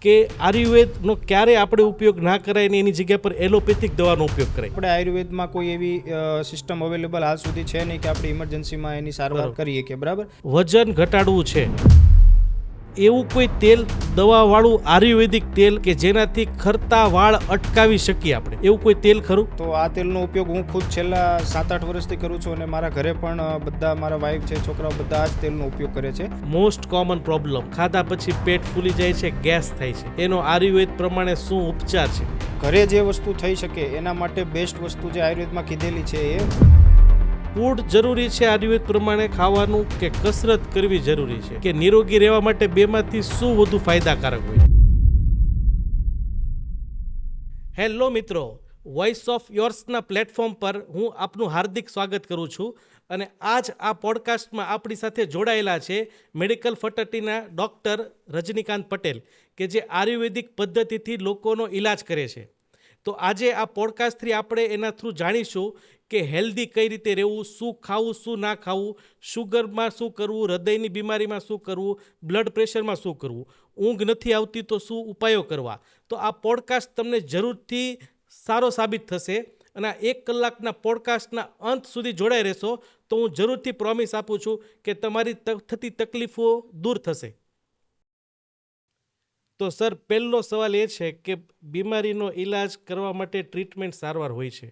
કે આયુર્વેદનો ક્યારે આપણે ઉપયોગ ના કરાય ને એની જગ્યા પર એલોપેથિક દવાનો ઉપયોગ કરાય. આપણે આયુર્વેદમાં કોઈ એવી સિસ્ટમ અવેલેબલ હાલ સુધી છે નહીં કે આપણે ઇમરજન્સીમાં એની સારવાર કરીએ કે બરાબર. વજન ઘટાડવું છે, એવું કોઈ તેલ દવાવાળું આયુર્વેદિક તેલ કે જેનાથી ખરતા વાળ અટકાવી શકીએ આપણે, એવું કોઈ તેલ ખરું? તો આ તેલનો ઉપયોગ હું ખુદ છેલ્લા 7-8 વર્ષથી કરું છું અને મારા ઘરે પણ બધા મારા વાઈફ છે, છોકરાઓ બધા આ જ તેલનો ઉપયોગ કરે છે. મોસ્ટ કોમન પ્રોબ્લેમ, ખાધા પછી પેટ ફૂલી જાય છે, ગેસ થાય છે, એનો આયુર્વેદ પ્રમાણે શું ઉપચાર છે? ઘરે જે વસ્તુ થઈ શકે એના માટે બેસ્ટ વસ્તુ જે આયુર્વેદમાં કીધેલી છે એ ફૂડ જરૂરી છે આયુર્વેદ પ્રમાણે ખાવાનું કે કસરત કરવી જરૂરી છે, કે નિરોગી રહેવા માટે બેમાંથી શું વધુ ફાયદાકારક હોય? હેલો મિત્રો, વોઇસ ઓફ યોર્સના પ્લેટફોર્મ પર હું આપનું હાર્દિક સ્વાગત કરું છું અને આજ આ પોડકાસ્ટમાં આપણી સાથે જોડાયેલા છે મેડિકલ ફર્ટિલિટીના ડૉક્ટર રજનીકાંત પટેલ કે જે આયુર્વેદિક પદ્ધતિથી લોકોનો ઈલાજ કરે છે. તો આજે આ પોડકાસ્ટથી આપણે એના થ્રુ જાણીશું કે હેલ્ધી કઈ રીતે રહેવું, શું ખાવું શું ના ખાવું, શુગરમાં શું કરવું, હૃદયની બીમારીમાં શું કરવું, બ્લડ પ્રેશરમાં શું કરવું, ઊંઘ નથી આવતી તો શું ઉપાયો કરવા. તો આ પોડકાસ્ટ તમને જરૂરથી સારો સાબિત થશે અને આ 1 કલાકના પોડકાસ્ટના અંત સુધી જોડાઈ રહેશો તો હું જરૂરથી પ્રોમિસ આપું છું કે તમારી થતી તકલીફો દૂર થશે. તો સર, પહેલો સવાલ એ છે કે બીમારીનો ઈલાજ કરવા માટે ટ્રીટમેન્ટ સારવાર હોય છે.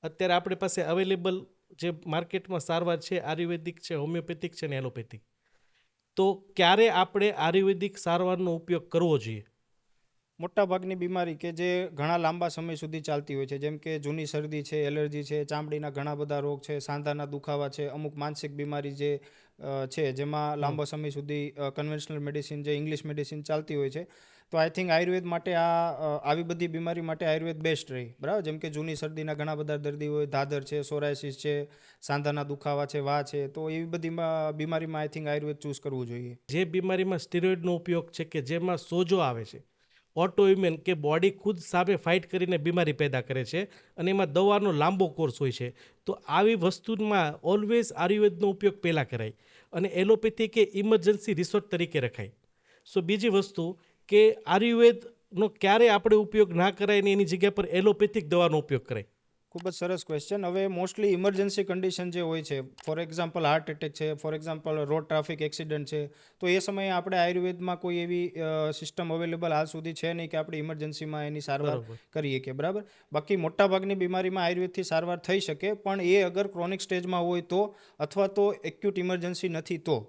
અત્યારે આપણી પાસે અવેલેબલ જે માર્કેટમાં સારવાર છે આયુર્વેદિક છે, હોમિયોપેથિક છે ને એલોપેથિક. તો ક્યારે આપણે આયુર્વેદિક સારવારનો ઉપયોગ કરવો જોઈએ? મોટાભાગની બીમારી કે જે ઘણા લાંબા સમય સુધી ચાલતી હોય છે, જેમ કે જૂની શરદી છે, એલર્જી છે, ચામડીના ઘણા બધા રોગ છે, સાંધાના દુખાવા છે, અમુક માનસિક બીમારી જે છે જેમાં લાંબા સમય સુધી કન્વેન્શનલ મેડિસિન જે ઇંગ્લિશ મેડિસિન ચાલતી હોય છે. તો આઈ થિંક આયુર્વેદ માટે આવી બધી બીમારી માટે આયુર્વેદ બેસ્ટ રહી, બરાબર. જેમ કે જૂની શરદીના ઘણા બધા દર્દી હોય, ધાધર છે, સોરાયસિસ છે, સાંધાના દુખાવા છે, વા છે, તો એવી બધી બીમારીમાં આઈ થિંક આયુર્વેદ ચૂઝ કરવું જોઈએ. જે બીમારીમાં સ્ટીરોઇડનો ઉપયોગ છે કે જેમાં સોજો આવે છે, ઓટોઇમ્યુન કે બોડી ખુદ સામે ફાઇટ કરીને બીમારી પેદા કરે છે અને એમાં દવાનો લાંબો કોર્સ હોય છે, તો આવી વસ્તુમાં ઓલવેઝ આયુર્વેદનો ઉપયોગ પહેલાં કરાય અને એલોપેથી કે ઇમરજન્સી રિસોર્ટ તરીકે રખાય. સો બીજી વસ્તુ કે આયુર્વેદનો ક્યારે આપણે ઉપયોગ ના કરાય ને એની જગ્યા પર એલોપેથિક દવાનો ઉપયોગ કરાય. ખૂબ જ સરસ ક્વેશ્ચન. હવે મોસ્ટલી ઇમરજન્સી કન્ડિશન જે હોય છે, ફોર એક્ઝામ્પલ હાર્ટ એટેક છે, for example road traffic accident છે, તો એ સમયે આપણે આયુર્વેદમાં કોઈ એવી સિસ્ટમ અવેલેબલ હાલ સુધી છે નહીં કે આપણે ઇમરજન્સીમાં એની સારવાર કરીએ કે બરાબર. બાકી મોટાભાગની બીમારીમાં આયુર્વેદથી સારવાર થઈ શકે, પણ એ અગર ક્રોનિક સ્ટેજમાં હોય તો, અથવા તો એક્યુટ ઇમરજન્સી નથી તો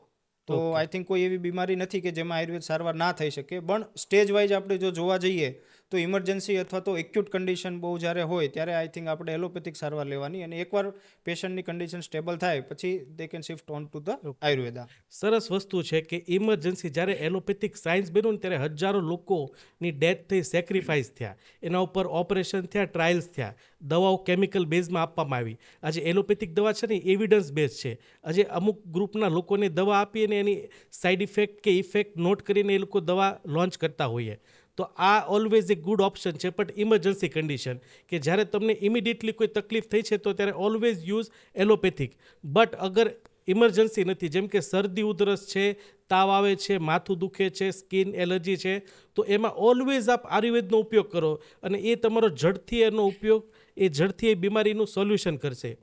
આઈ થિંક કોઈ એવી બીમારી નથી કે જેમાં આયુર્વેદ સારવાર ના થઈ શકે. પણ સ્ટેજ વાઇઝ આપણે જો જોવા જઈએ તો ઇમરજન્સી અથવા તો એક્યુટ કન્ડિશન બહુ જ્યારે હોય ત્યારે આઈ થિંક આપણે એલોપેથિક સારવાર લેવાની, અને એકવાર પેશન્ટની કન્ડિશન સ્ટેબલ થાય પછી they can shift on to the Ayurveda. સરસ વસ્તુ છે કે ઇમરજન્સી જ્યારે એલોપેથિક સાયન્સ બન્યું ને ત્યારે હજારો લોકોની ડેથ થઈ, સેક્રિફાઈસ થયા, એના ઉપર ઓપરેશન થયા, ટ્રાયલ્સ થયા, દવાઓ કેમિકલ બેઝમાં આપવામાં આવી. આજે એલોપેથિક દવા છે ને એવિડન્સ બેઝ છે. આજે અમુક ગ્રુપના લોકોને દવા આપી અને એની સાઇડ ઇફેક્ટ કે ઇફેક્ટ નોટ કરીને એ લોકો દવા લોન્ચ કરતા હોઈએ. તો આ ઓલવેઝ એક ગુડ ઓપ્શન છે. બટ ઇમરજન્સી કન્ડિશન કે જ્યારે તમને ઇમિડિયેટલી કોઈ તકલીફ થઈ છે તો ત્યારે ઓલવેઝ યુઝ એલોપેથિક. બટ અગર ઇમરજન્સી નથી, જેમ કે શરદી ઉધરસ છે, તાવ આવે છે, માથું દુખે છે, સ્કિન એલર્જી છે, તો એમાં ઓલવેઝ આપ આયુર્વેદનો ઉપયોગ કરો અને એ તમારો ઝડથી એનો ઉપયોગ એ ઝડથી એ બીમારીનું સોલ્યુશન કરશે.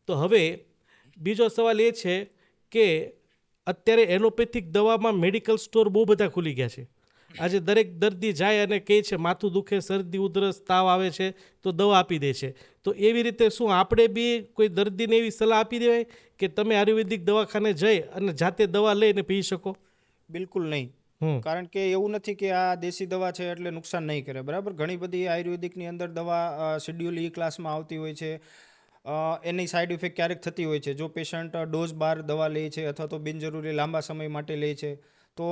તો હવે બીજો સવાલ એ છે કે અત્યારે એલોપેથિક દવામાં મેડિકલ સ્ટોર બહુ બધા ખુલી ગયા છે. આજે દરેક દર્દી જાય અને કહે છે માથું દુખે, શરદી ઉધરસ, તાવ આવે છે તો દવા આપી દે છે. તો એવી રીતે શું આપણે બી કોઈ દર્દીને એવી સલાહ આપી દેવાય કે તમે આયુર્વેદિક દવાખાને જઈ અને જાતે દવા લઈને પી શકો? બિલકુલ નહીં. કારણ કે એવું નથી કે આ દેશી દવા છે એટલે નુકસાન નહીં કરે, બરાબર. ઘણી બધી આયુર્વેદિકની અંદર દવા શેડ્યુલ E ક્લાસમાં આવતી હોય છે. એની સાઇડ ઇફેક્ટ ક્યારેક થતી હોય છે જો પેશન્ટ ડોઝ બાર દવા લે છે અથવા તો બિનજરૂરી લાંબા સમય માટે લે છે. તો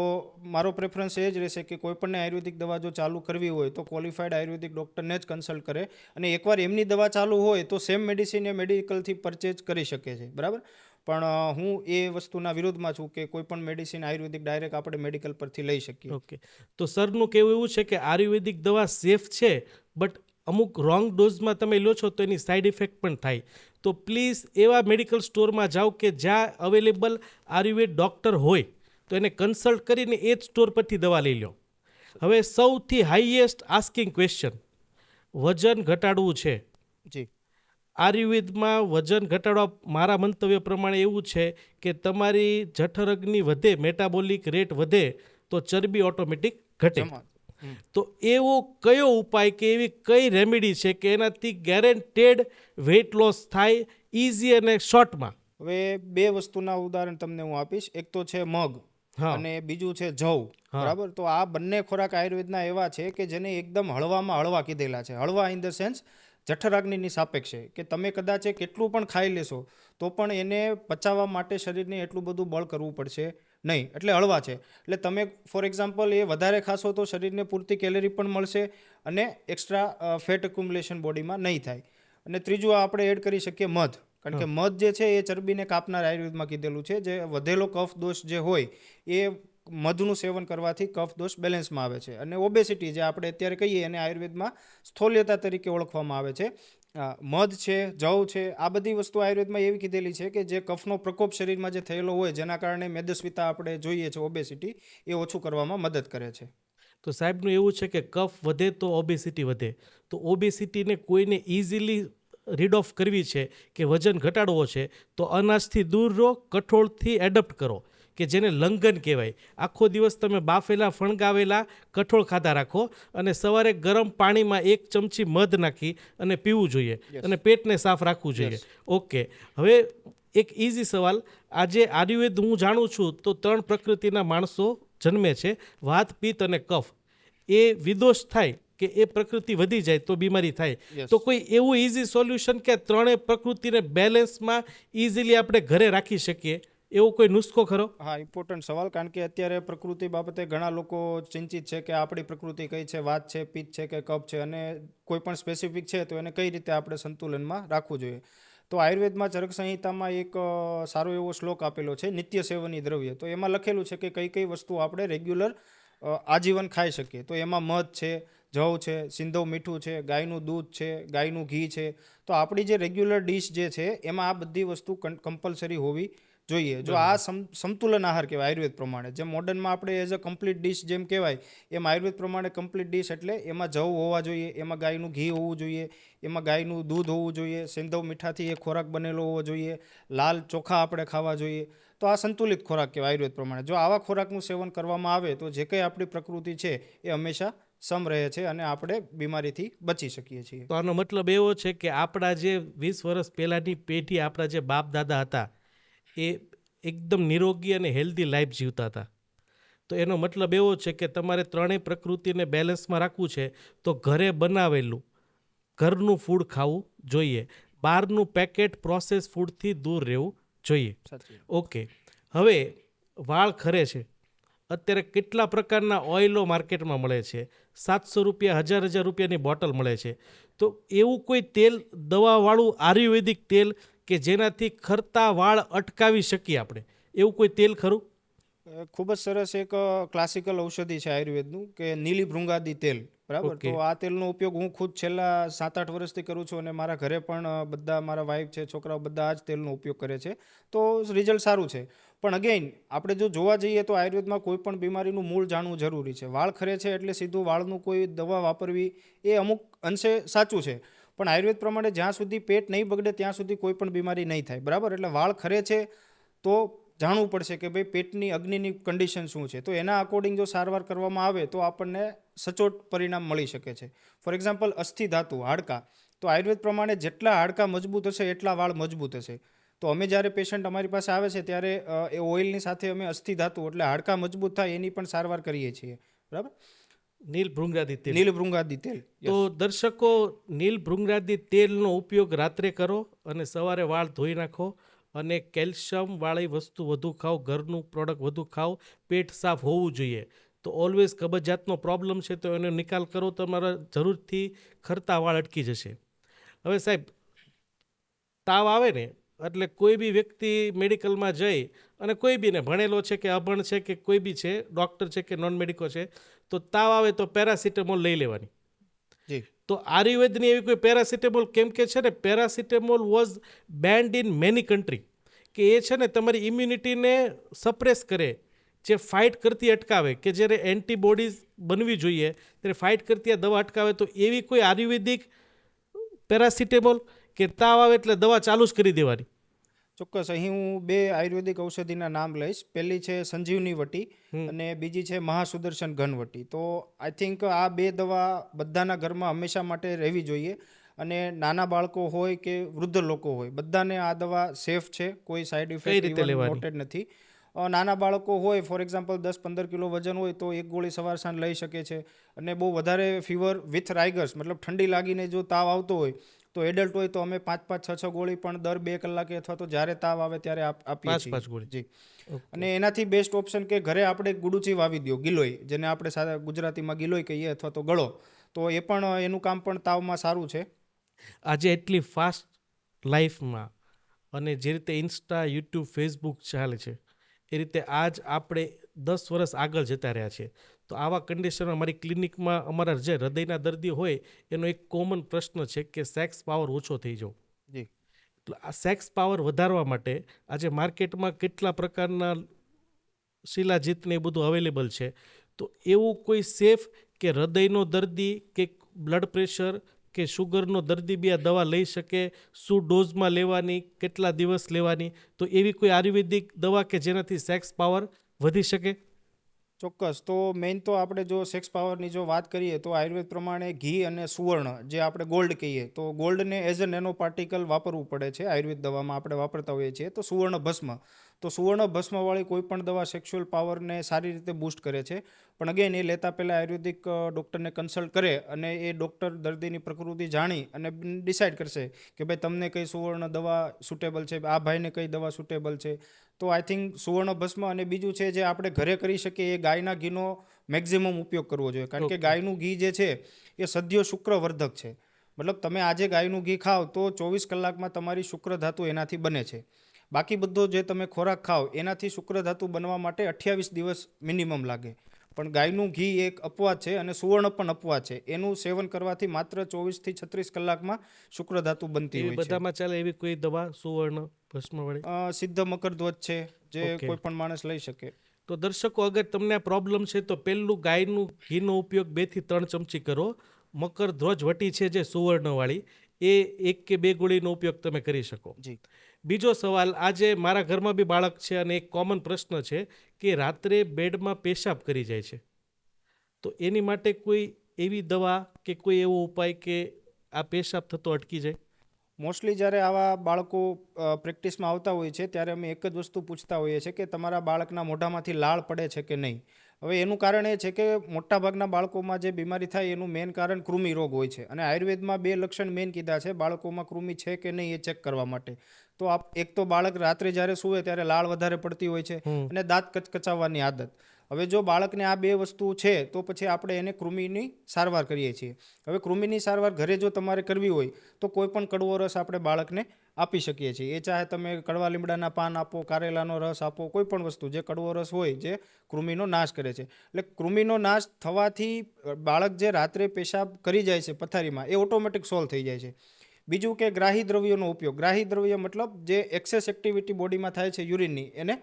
મારો પ્રેફરન્સ એ જ રહેશે કે કોઈપણને આયુર્વેદિક દવા જો ચાલુ કરવી હોય તો ક્વોલિફાઈડ આયુર્વેદિક ડૉક્ટરને જ કન્સલ્ટ કરે, અને એકવાર એમની દવા ચાલુ હોય તો સેમ મેડિસિન એ મેડિકલથી પરચેજ કરી શકે છે, બરાબર. પણ હું એ વસ્તુના વિરોધમાં છું કે કોઈ પણ મેડિસિન આયુર્વેદિક ડાયરેક્ટ આપણે મેડિકલ પરથી લઈ શકીએ. ઓકે, તો સરનું કહેવું એવું છે કે આયુર્વેદિક દવા સેફ છે, બટ અમુક રોંગ ડોઝમાં તમે લો છો તો એની સાઇડ ઇફેક્ટ પણ થાય. તો પ્લીઝ એવા મેડિકલ સ્ટોરમાં જાઓ કે જ્યાં અવેલેબલ આયુર્વેદ ડૉક્ટર હોય તો એને કન્સલ્ટ કરીને એ જ સ્ટોર પરથી દવા લઈ લો. હવે સૌથી હાઈએસ્ટ આસ્કિંગ ક્વેશ્ચન, વજન ઘટાડવું છે, જી આયુર્વેદમાં વજન ઘટાડવા મારા મંતવ્ય પ્રમાણે એવું છે કે તમારી જઠરગ્નિ વધે, મેટાબોલિક રેટ વધે તો ચરબી ઓટોમેટિક ઘટે. જમા તો એવો કયો ઉપાય કે એવી કઈ રેમેડી છે કે એનાથી ગેરંટેડ વેઇટ લોસ થાય ઇઝી અને શોર્ટમાં? હવે બે વસ્તુના ઉદાહરણ તમને હું આપીશ. એક તો છે મગ હા. અને બીજું છે જવ. હા. બરાબર, તો આ બંને ખોરાક આયુર્વેદના એવા છે કે જેને એકદમ હળવામાં હળવા કીધેલા છે. હળવા ઇન ધ સેન્સ જઠરાગ્નિની સાપેક્ષે, કે તમે કદાચ એ કેટલું પણ ખાઈ લેશો તો પણ એને પચાવવા માટે શરીરને એટલું બધું બળ કરવું પડશે નહીં, એટલે હળવા છે. એટલે તમે ફોર એક્ઝામ્પલ એ વધારે ખાશો તો શરીરને પૂરતી કેલરી પણ મળશે અને એક્સ્ટ્રા ફેટ એક્યુમ્યુલેશન બોડીમાં નહીં થાય. અને ત્રીજું આપણે એડ કરી શકીએ મધ, કારણ કે મધ જે છે એ ચરબીને કાપનાર આયુર્વેદમાં કીધેલું છે. જે વધેલો કફ દોષ જે હોય એ મધનું સેવન કરવાથી કફ દોષ બેલેન્સમાં આવે છે. અને ઓબેસિટી જે આપણે અત્યારે કહીએ એને આયુર્વેદમાં સ્થૂલ્યતા તરીકે ઓળખવામાં આવે છે. મધ છે, જવ છે, આ બધી વસ્તુ આયુર્વેદમાં એવી કીધેલી છે કે જે કફનો પ્રકોપ શરીરમાં જે થયેલો હોય જેના કારણે મેદસ્વીતા આપણે જોઈએ છે, ઓબેસિટી, એ ઓછું કરવામાં મદદ કરે છે. તો સાહેબનું એવું છે કે કફ વધે તો ઓબેસિટી વધે. તો ઓબેસિટીને કોઈને ઇઝીલી રીડ ઓફ કરવી છે કે વજન ઘટાડવો છે તો અનાજથી દૂર રહો, કઠોળથી એડપ્ટ કરો, કે જેને લંઘન કહેવાય. આખો દિવસ તમે બાફેલા ફણગાવેલા કઠોળ ખાધા રાખો અને સવારે ગરમ પાણીમાં 1 ચમચી મધ નાખી અને પીવું જોઈએ. Yes. અને પેટને સાફ રાખવું જોઈએ. Yes. ઓકે, હવે એક ઇઝી સવાલ. આજે આયુર્વેદ હું જાણું છું તો 3 પ્રકૃતિના માણસો જન્મે છે, વાત, પિત્ત અને કફ. એ વિદોષ થાય કે એ પ્રકૃતિ વધી જાય તો બીમારી થાય. Yes. તો કોઈ એવું ઇઝી સોલ્યુશન કે ત્રણેય પ્રકૃતિને બેલેન્સમાં ઇઝીલી આપણે ઘરે રાખી શકીએ એવો કોઈ નુસ્ખો ખરો? હા, ઇમ્પોર્ટન્ટ સવાલ, કારણ કે અત્યારે પ્રકૃતિ બાબતે ઘણા લોકો ચિંતિત છે કે આપણી પ્રકૃતિ કઈ છે, વાત છે, પિત્ત છે કે કફ છે, અને કોઈ પણ સ્પેસિફિક છે તો એને કઈ રીતે આપણે સંતુલનમાં રાખવું જોઈએ. તો આયુર્વેદમાં ચરક સંહિતામાં એક સારો એવો શ્લોક આપેલો છે, નિત્ય સેવની દ્રવ્ય. તો એમાં લખેલું છે કે કઈ કઈ વસ્તુ આપણે રેગ્યુલર આજીવન ખાઈ શકીએ. તો એમાં મધ છે, જવ છે, સિંધવ મીઠું છે, ગાયનું દૂધ છે, ગાયનું ઘી છે. તો આપણી જે રેગ્યુલર ડિશ જે છે એમાં આ બધી વસ્તુ કમ્પલસરી હોવી જોઈએ. જો આ સમતુલન આહાર કહેવાય આયુર્વેદ પ્રમાણે. જેમ મોડર્નમાં આપણે એઝ અ કમ્પ્લીટ ડિશ જેમ કહેવાય, એમ આયુર્વેદ પ્રમાણે કમ્પ્લીટ ડિશ એટલે એમાં જવ હોવા જોઈએ, એમાં ગાયનું ઘી હોવું જોઈએ, એમાં ગાયનું દૂધ હોવું જોઈએ, સિંધવ મીઠાથી એ ખોરાક બનેલો હોવો જોઈએ, લાલ ચોખા આપણે ખાવા જોઈએ. તો આ સંતુલિત ખોરાક કહેવાય આયુર્વેદ પ્રમાણે. જો આવા ખોરાકનું સેવન કરવામાં આવે તો જે કંઈ આપણી પ્રકૃતિ છે એ હંમેશા સમ રહે છે અને આપણે બીમારીથી બચી શકીએ છીએ. તો આનો મતલબ એવો છે કે આપણા જે 20 વર્ષ પહેલાંની પેઢી, આપણા જે બાપ દાદા હતા એ એકદમ નિરોગી અને હેલ્ધી લાઈફ જીવતા હતા. તો એનો મતલબ એવો છે કે તમારે ત્રણેય પ્રકૃતિને બેલેન્સમાં રાખવું છે તો ઘરે બનાવેલું ઘરનું ફૂડ ખાવું જોઈએ, બહારનું પેકેટ પ્રોસેસ ફૂડથી દૂર રહેવું જોઈએ. સાચી. ઓકે, હવે વાળ ખરે છે. અત્યારે કેટલા પ્રકારના ઓઇલો માર્કેટમાં મળે છે, 700 રૂપિયા, 1000 રૂપિયાની બોટલ મળે છે. તો એવું કોઈ તેલ, દવાવાળું આયુર્વેદિક તેલ કે જેનાથી ખરતા વાળ અટકાવી શકીએ આપણે, એવું કોઈ તેલ ખરું? ખૂબ જ સરસ એક ક્લાસિકલ ઔષધિ છે આયુર્વેદનું, કે નીલી ભૃંગાદી તેલ. બરાબર, Okay. તો આ તેલનો ઉપયોગ હું ખુદ છેલ્લા 7-8 વર્ષથી કરું છું અને મારા ઘરે પણ બધા, મારા વાઈફ છે, છોકરાઓ બધા આ જ તેલનો ઉપયોગ કરે છે. તો રિઝલ્ટ સારું છે. પણ અગેઇન આપણે જો જોવા જઈએ તો આયુર્વેદમાં કોઈ પણ બીમારીનું મૂળ જાણવું જરૂરી છે. વાળ ખરે છે એટલે સીધું વાળનું કોઈ દવા વાપરવી એ અમુક અંશે સાચું છે, પણ આયુર્વેદ પ્રમાણે જ્યાં સુધી પેટ નહીં બગડે ત્યાં સુધી કોઈ પણ બીમારી નહીં થાય. બરાબર, એટલે વાળ ખરે છે તો જાણવું પડશે કે ભાઈ પેટની અગ્નિની કન્ડિશન શું છે. તો એના અકોર્ડિંગ જો સારવાર કરવામાં આવે તો આપણને સચોટ પરિણામ મળી શકે છે. ફોર એક્ઝામ્પલ અસ્થિ ધાતુ, હાડકાં. તો આયુર્વેદ પ્રમાણે જેટલા હાડકાં મજબૂત હશે એટલા વાળ મજબૂત હશે. તો અમે જ્યારે પેશન્ટ અમારી પાસે આવે છે ત્યારે એ ઓઇલની સાથે અમે અસ્થિ ધાતુ એટલે હાડકાં મજબૂત થાય એની પણ સારવાર કરીએ છીએ. બરાબર, નીલ ભૃંગાદી તેલ. નીલ ભૃંગાદી તેલ. તો દર્શકો, નીલ ભૃંગાદી તેલનો ઉપયોગ રાત્રે કરો અને સવારે વાળ ધોઈ નાખો અને કેલ્શિયમ વાળી વસ્તુ વધુ ખાઓ, ઘરનું પ્રોડક્ટ વધુ ખાઓ, પેટ સાફ હોવું જોઈએ. તો ઓલવેઝ કબજિયાતનો પ્રોબ્લેમ છે તો એનો નિકાલ કરો, તમારા જરૂરથી ખરતા વાળ અટકી જશે. હવે સાહેબ, તાવ આવે ને એટલે કોઈ બી વ્યક્તિ મેડિકલમાં જઈ અને કોઈ બીને ભણેલો છે કે અભણ છે કે કોઈ બી છે, ડૉક્ટર છે કે નોન મેડિકો છે, તો તાવ આવે તો પેરાસિટામોલ લઈ લેવાની. જી. તો આયુર્વેદની એવી કોઈ પેરાસિટામોલ, કેમ કે છે ને paracetamol was band in many country, કે એ છે ને તમારી ઇમ્યુનિટીને સપ્રેસ કરે. જે ફાઇટ કરતી અટકાવે, કે જ્યારે એન્ટીબોડીઝ બનવી જોઈએ ત્યારે ફાઇટ કરતી આ દવા અટકાવે, તો એવી કોઈ આયુર્વેદિક પેરાસિટેમોલ કે તાવ આવે એટલે દવા ચાલુ જ કરી દેવાની? ચોક્કસ, અહીં હું 2 આયુર્વેદિક ઔષધિના નામ લઈશ. પહેલી છે સંજીવની વટી અને બીજી છે મહાસુદર્શન ઘન વટી. તો આઈ થિંક આ 2 દવા બધાના ઘરમાં હંમેશા માટે રહેવી જોઈએ અને નાના બાળકો હોય કે વૃદ્ધ લોકો હોય બધાને આ દવા સેફ છે, કોઈ સાઈડ કઈ ઇફેક્ટ રીતે ઇવન લેવાની? નોટેડ નથી. નાના બાળકો હોય ફોર એક્ઝામ્પલ 10-15 કિલો વજન હોય તો એક ગોળી સવાર સાંજ લઈ શકે છે. અને બહુ વધારે ફીવર વિથ રાઇગર્સ મતલબ ઠંડી લાગીને જો તાવ આવતો હોય તો એડલ્ટ હોય તો અમે 5-5, 6-6 ગોળી પણ દર 2 કલાકે અથવા તો જ્યારે તાવ આવે ત્યારે આપીએ 5 છીએ. ગોળી? જી. ઓકે. અને એનાથી બેસ્ટ ઓપ્શન કે ઘરે આપણે ગુડુચી વાવી દો, ગિલોય, જેને આપણે સાદા ગુજરાતીમાં ગિલોય કહીએ અથવા તો ગળો, તો એ પણ એનું કામ પણ તાવમાં સારું છે. આજે એટલી ફાસ્ટ લાઈફમાં અને જે રીતે ઇન્સ્ટા, યુટ્યુબ, ફેસબુક ચાલે છે, એ રીતે આજ આપણે 10 વર્ષ આગળ જતા રહ્યા છે. તો આવા કન્ડિશનમાં અમારી ક્લિનિકમાં અમારા જે હૃદયના દર્દી હોય એનો એક કોમન પ્રશ્ન છે કે સેક્સ પાવર ઓછો થઈ જાવ. જી. એટલે આ સેક્સ પાવર વધારવા માટે આજે માર્કેટમાં કેટલા પ્રકારના શિલાજીત ને એ બધું અવેલેબલ છે. તો એવું કોઈ સેફ કે હૃદયનો દર્દી કે બ્લડ પ્રેશર કે શુગરનો દર્દી બી આ દવા લઈ શકે? શું ડોઝમાં લેવાની, કેટલા દિવસ લેવાની? તો એવી કોઈ આયુર્વેદિક દવા કે જેનાથી સેક્સ પાવર વધી શકે? ચોક્કસ. તો મેઇન તો આપણે જો સેક્સ પાવરની જો વાત કરીએ તો આયુર્વેદ પ્રમાણે ઘી અને સુવર્ણ, જે આપણે ગોલ્ડ કહીએ, તો ગોલ્ડને એઝ અ નેનો પાર્ટિકલ વાપરવું પડે છે. આયુર્વેદ દવામાં આપણે વાપરતા હોઈએ છીએ. તો સુવર્ણ ભસ્મ, તો સુવર્ણ ભસ્મવાળી કોઈ પણ દવા સેક્સ્યુઅલ પાવરને સારી રીતે બૂસ્ટ કરે છે. પણ અગેન એ લેતા પહેલાં આયુર્વેદિક ડૉક્ટરને કન્સલ્ટ કરે અને એ ડૉક્ટર દર્દીની પ્રકૃતિ જાણી અને ડિસાઇડ કરશે કે ભાઈ તમને કઈ સુવર્ણ દવા સુટેબલ છે, આ ભાઈને કઈ દવા સુટેબલ છે. તો આઈ થિંક સુવર્ણ ભસ્મ અને બીજું છે જે આપણે ઘરે કરી શકીએ એ ગાયના ઘીનો મેક્ઝિમમ ઉપયોગ કરવો જોઈએ. કારણ કે ઓકે. ગાયનું ઘી જે છે એ સદ્ય શુક્રવર્ધક છે. મતલબ તમે આજે ગાયનું ઘી ખાઓ તો 24 કલાકમાં તમારી શુક્ર ધાતુ એનાથી બને છે. બાકી બધો જે તમે ખોરાક ખાઓ એનાથી શુક્ર ધાતુ બનવા માટે 28 દિવસ મિનિમમ લાગે. પણ ગાયનું ઘી એક અપવાદ છે અને સુવર્ણ પણ અપવાદ છે. એનું સેવન કરવાથી માત્ર 24 થી 36 કલાકમાં શુક્ર ધાતુ બનતી એવી હોય છે. બધામાં ચાલે એવી કોઈ દવા સુવર્ણ ભસ્મવાળી? સિદ્ધ મકરધ્વજ છે જે ઓકે. કોઈ પણ માણસ લઈ શકે. તો દર્શકો, અગર તમને આ પ્રોબ્લેમ છે તો પહેલું ગાયનું ઘીનો ઉપયોગ 2 થી 3 ચમચી કરો. મકર ધ્વજ વટી છે જે સુવર્ણવાળી, એ 1 કે 2 ગોળીનો ઉપયોગ તમે કરી શકો. જી. બીજો સવાલ, આજે મારા ઘરમાં બી બાળક છે અને એક કોમન પ્રશ્ન છે કે રાત્રે બેડમાં પેશાબ કરી જાય છે. તો એની માટે કોઈ એવી દવા કે કોઈ એવો ઉપાય કે આ પેશાબ થતો અટકી જાય? મોસ્ટલી જ્યારે આવા બાળકો પ્રેક્ટિસમાં આવતા હોય છે ત્યારે અમે એક જ વસ્તુ પૂછતા હોઈએ છીએ કે તમારા બાળકના મોઢામાંથી લાળ પડે છે કે નહીં. હવે એનું કારણ એ છે કે મોટાભાગના બાળકોમાં જે બીમારી થાય એનું મેઇન કારણ કૃમિ રોગ હોય છે અને આયુર્વેદમાં 2 લક્ષણ મેઇન કીધા છે બાળકોમાં કૃમિ છે કે નહીં એ ચેક કરવા માટે. તો એક તો બાળક રાત્રે જ્યારે સૂવે ત્યારે લાળ વધારે પડતી હોય છે અને દાંત કચકચાવવાની આદત. હવે જો બાળકને આ 2 વસ્તુ છે તો પછી આપણે એને કૃમિની સારવાર કરીએ છીએ. હવે કૃમિની સારવાર ઘરે જો તમારે કરવી હોય તો કોઈ પણ કડવો રસ આપણે બાળકને આપી શકીએ છીએ. એ ચાહે તમે કડવા લીમડાના પાન આપો, કારેલાનો રસ આપો, કોઈ પણ વસ્તુ જે કડવો રસ હોય જે કૃમિનો નાશ કરે છે. એટલે કૃમિનો નાશ થવાથી બાળક જે રાત્રે પેશાબ કરી જાય છે પથારીમાં એ ઓટોમેટિક સોલ્વ થઈ જાય છે. બીજું કે ગ્રાહી દ્રવ્યોનો ઉપયોગ. ગ્રાહી દ્રવ્ય મતલબ જે એક્સેસ એક્ટિવિટી બોડીમાં થાય છે યુરિનની, એને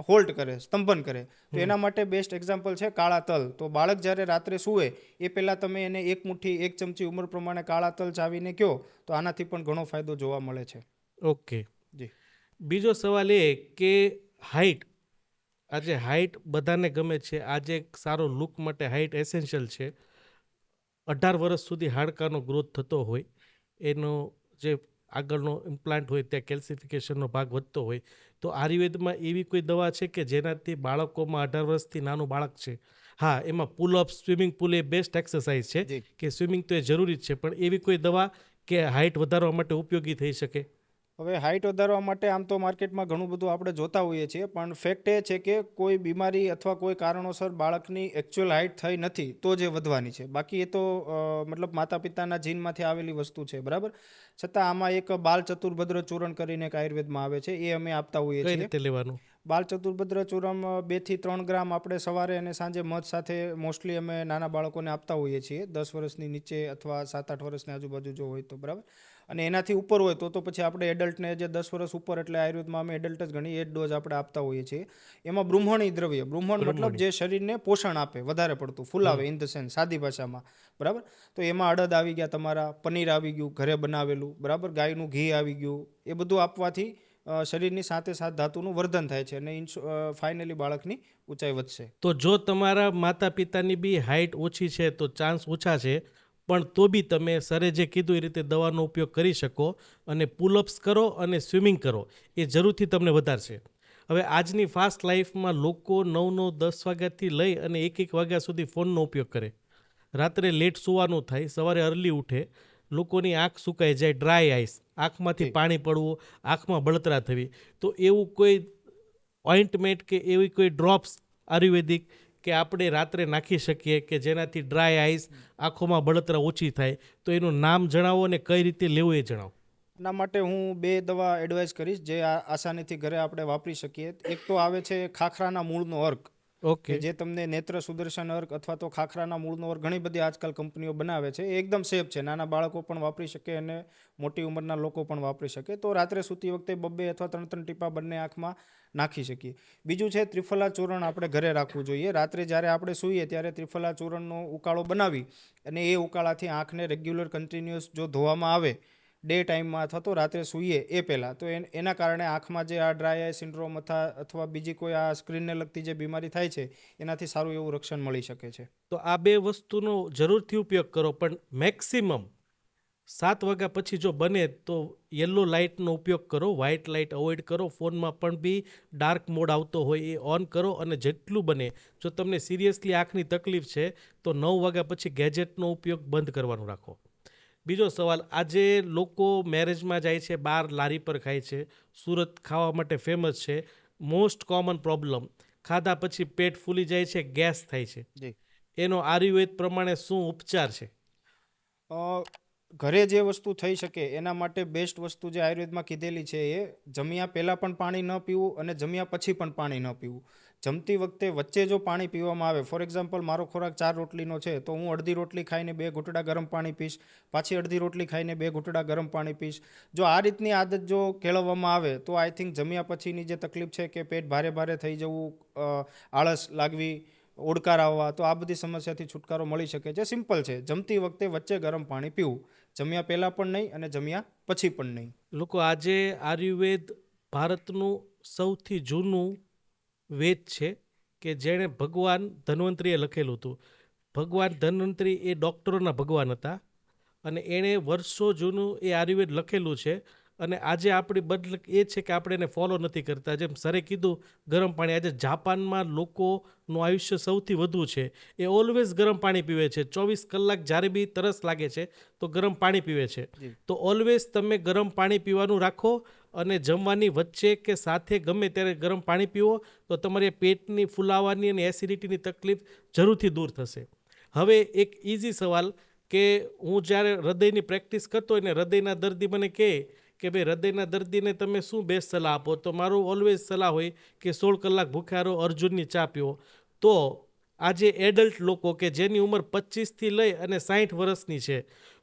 હોલ્ટ કરે, સ્તંભન કરે. તો એના માટે બેસ્ટ એક્ઝામ્પલ છે કાળા તલ. તો બાળક જ્યારે રાત્રે સૂવે એ પહેલાં તમે એને 1 મુઠ્ઠી 1 ચમચી ઉંમર પ્રમાણે કાળા તલ ચાવીને કહો તો આનાથી પણ ઘણો ફાયદો જોવા મળે છે. ઓકે. જી. બીજો સવાલ એ કે હાઇટ, આજે હાઇટ બધાને ગમે છે, આજે એક સારો લુક માટે હાઇટ એસેન્શિયલ છે. 18 વર્ષ સુધી હાડકાનો ગ્રોથ થતો હોય, એનો જે આગળનો ઇમ્પ્લાન્ટ હોય ત્યાં કેલ્સિફિકેશનનો ભાગ વધતો હોય, તો આયુર્વેદમાં એવી કોઈ દવા છે કે જેનાથી બાળકોમાં 18 વર્ષથી નાનું બાળક છે, હા એમાં પુલઅપ, સ્વિમિંગ પુલ એ બેસ્ટ એક્સરસાઇઝ છે જી. કે સ્વિમિંગ તો એ જરૂરી જ છે, પણ એવી કોઈ દવા કે હાઇટ વધારવા માટે ઉપયોગી થઈ શકે? હવે હાઇટ વધારવા માટે આમ તો માર્કેટમાં ઘણું બધું આપણે જોતા હોઈએ છીએ પણ ફેક્ટ એ છે કે કોઈ બીમારી અથવા કોઈ કારણોસર બાળકની એકચ્યુઅલ હાઇટ થઈ નથી તો જ એ વધવાની છે. બાકી એ તો મતલબ માતા પિતાના જીનમાંથી આવેલી વસ્તુ છે, બરાબર. છતાં આમાં એક બાલ ચતુર્ભદ્ર ચૂર્ણ કરીને એક આયુર્વેદમાં આવે છે, એ અમે આપતા હોઈએ કઈ છીએ. રીતે લેવાનું? બાલ ચતુર્ભદ્ર ચૂર્ણ 2 થી 3 ગ્રામ આપણે સવારે અને સાંજે મધ સાથે મોસ્ટલી અમે નાના બાળકોને આપતા હોઈએ છીએ, 10 વર્ષની નીચે અથવા 7-8 વર્ષની આજુબાજુ જો હોય તો, બરાબર. અને એનાથી ઉપર હોય તો પછી આપણે એડલ્ટને જે 10 વર્ષ ઉપર, એટલે આયુર્વેદમાં અમે એડલ્ટ જ ગણીએ, એ જ ડોઝ આપણે આપતા હોઈએ છીએ. એમાં બૃહ્મણી દ્રવ્ય, બૃહ્મણ મતલબ જે શરીરને પોષણ આપે, વધારે પડતું ફૂલાવે, ઇન ધ સેન્સ સાદી ભાષામાં, બરાબર. તો એમાં અડદ આવી ગયા તમારા, પનીર આવી ગયું ઘરે બનાવેલું, બરાબર, ગાયનું ઘી આવી ગયું. એ બધું આપવાથી શરીરની સાથે સાથ ધાતુનું વર્ધન થાય છે અને ફાઇનલી બાળકની ઊંચાઈ વધશે. તો જો તમારા માતા પિતાની બી હાઇટ ઓછી છે તો ચાન્સ ઓછા છે, પણ તો બી તમે સરે જે કીધું એ રીતે દવાનો ઉપયોગ કરી શકો અને પુલઅપ્સ કરો અને સ્વિમિંગ કરો, એ જરૂરથી તમને વધારશે. હવે આજની ફાસ્ટ લાઈફમાં લોકો 9-10 વાગ્યાથી લઈ અને 1 વાગ્યા સુધી ફોનનો ઉપયોગ કરે, રાત્રે લેટ સુવાનું થાય, સવારે અર્લી ઉઠે, લોકોની આંખ સુકાઈ જાય, ડ્રાય આઈસ, આંખમાંથી પાણી પડવું, આંખમાં બળતરા થવી. તો એવું કોઈ ઓઇન્ટમેન્ટ કે એવી કોઈ ડ્રોપ્સ આયુર્વેદિક કે આપણે રાત્રે નાખી શકીએ કે જેનાથી ડ્રાય આઈસ, આંખોમાં બળતરા ઓછી થાય, તો એનું નામ જણાવો અને કઈ રીતે લેવું એ જણાવો. એના માટે હું 2 દવા એડવાઇસ કરીશ જે આસાનીથી ઘરે આપણે વાપરી શકીએ. એક તો આવે છે ખાખરાના મૂળનો અર્ક, કે જે તમને નેત્ર સુદર્શન અર્ક અથવા તો ખાખરાના મૂળનો અર્ક ઘણી બધી આજકાલ કંપનીઓ બનાવે છે. એ એકદમ સેફ છે, નાના બાળકો પણ વાપરી શકે અને મોટી ઉંમરના લોકો પણ વાપરી શકે. તો રાત્રે સૂતી વખતે 2 અથવા 3 ટીપા બંને આંખમાં નાખી શકીએ. બીજું છે ત્રિફલા ચૂર્ણ આપણે ઘરે રાખવું જોઈએ. રાત્રે જ્યારે આપણે સૂઈએ ત્યારે ત્રિફલા ચૂર્ણનો ઉકાળો બનાવી અને એ ઉકાળાથી આંખને રેગ્યુલર કન્ટિન્યુઅસ જો ધોવામાં આવે ડે ટાઈમમાં અથવા તો રાત્રે સૂઈએ એ પહેલાં, તો એના કારણે આંખમાં જે આ ડ્રાય આઈ સિન્ડ્રોમ અથવા બીજી કોઈ આ સ્ક્રીનને લગતી જે બીમારી થાય છે એનાથી સારું એવું રક્ષણ મળી શકે છે. તો આ 2 વસ્તુનો જરૂરથી ઉપયોગ કરો, પણ મેક્સિમમ 7 વાગ્યા પછી જો બને તો યલો લાઇટનો ઉપયોગ કરો, વ્હાઇટ લાઇટ અવોઇડ કરો. ફોનમાં પણ બી ડાર્ક મોડ આવતો હોય એ ઓન કરો, અને જેટલું બને જો તમને સિરિયસલી આંખની તકલીફ છે તો 9 વાગ્યા પછી ગેજેટનો ઉપયોગ બંધ કરવાનું રાખો. બીજો સવાલ, આજે લોકો મેરેજમાં જાય છે, બહાર લારી પર ખાય છે. સુરત ખાવા માટે ફેમસ છે. મોસ્ટ કોમન પ્રોબ્લેમ, ખાધા પછી પેટ ફૂલી જાય છે, ગેસ થાય છે. જી. એનો આયુર્વેદ પ્રમાણે શું ઉપચાર છે? ઘરે જે વસ્તુ થઈ શકે એના માટે બેસ્ટ વસ્તુ જે આયુર્વેદમાં કીધેલી છે એ જમ્યા પહેલાં પણ પાણી ન પીવું અને જમ્યા પછી પણ પાણી ન પીવું. જમતી વખતે વચ્ચે જો પાણી પીવામાં આવે, ફોર એક્ઝામ્પલ મારો ખોરાક 4 રોટલીનો છે તો હું અડધી રોટલી ખાઈને 2 ઘૂંટડા ગરમ પાણી પીશ, પાછી અડધી રોટલી ખાઈને 2 ઘૂંટડા ગરમ પાણી પીશ. જો આ રીતની આદત જો કેળવવામાં આવે તો આઈ થિંક જમ્યા પછીની જે તકલીફ છે કે પેટ ભારે ભારે થઈ જવું, આળસ લાગવી, ઓડકાર આવવા, તો આ બધી સમસ્યાથી છુટકારો મળી શકે છે. સિમ્પલ છે, જમતી વખતે વચ્ચે ગરમ પાણી પીવું, જમ્યા પહેલાં પણ નહીં અને જમ્યા પછી પણ નહીં. લોકો આજે આયુર્વેદ ભારતનું સૌથી જૂનું વેદ છે કે જેણે ભગવાન ધન્વંતરીએ લખેલું હતું. ભગવાન ધન્વંતરી એ ડૉક્ટરોના ભગવાન હતા અને એણે વર્ષો જૂનું એ આયુર્વેદ લખેલું છે. અને આજે આપણી બદલ એ છે કે આપણે એને ફોલો નથી કરતા. જેમ સરે કીધું ગરમ પાણી, આજે જાપાનમાં લોકોનું આયુષ્ય સૌથી વધુ છે, એ ઓલવેઝ ગરમ પાણી પીવે છે. 24 કલાક જ્યારે બી તરસ લાગે છે તો ગરમ પાણી પીવે છે. તો ઓલવેઝ તમે ગરમ પાણી પીવાનું રાખો અને જમવાની વચ્ચે કે સાથે ગમે ત્યારે ગરમ પાણી પીવો તો તમારી પેટની ફૂલાવાની અને એસિડિટીની તકલીફ જરૂરથી દૂર થશે. હવે એક ઇઝી સવાલ કે હું જ્યારે હૃદયની પ્રેક્ટિસ કરતો હોય ને હૃદયના દર્દી મને કહે કે ભાઈ હૃદયના દર્દીને તમે શું બેસ્ટ સલાહ આપો, તો મારું ઓલવેઝ સલાહ હોય કે 16 કલાક ભૂખ્યા રહો, અર્જુનની ચા પીવો. તો આજે એડલ્ટ લોકો કે જેની ઉંમર 25થી લઈ અને 60 વર્ષની છે,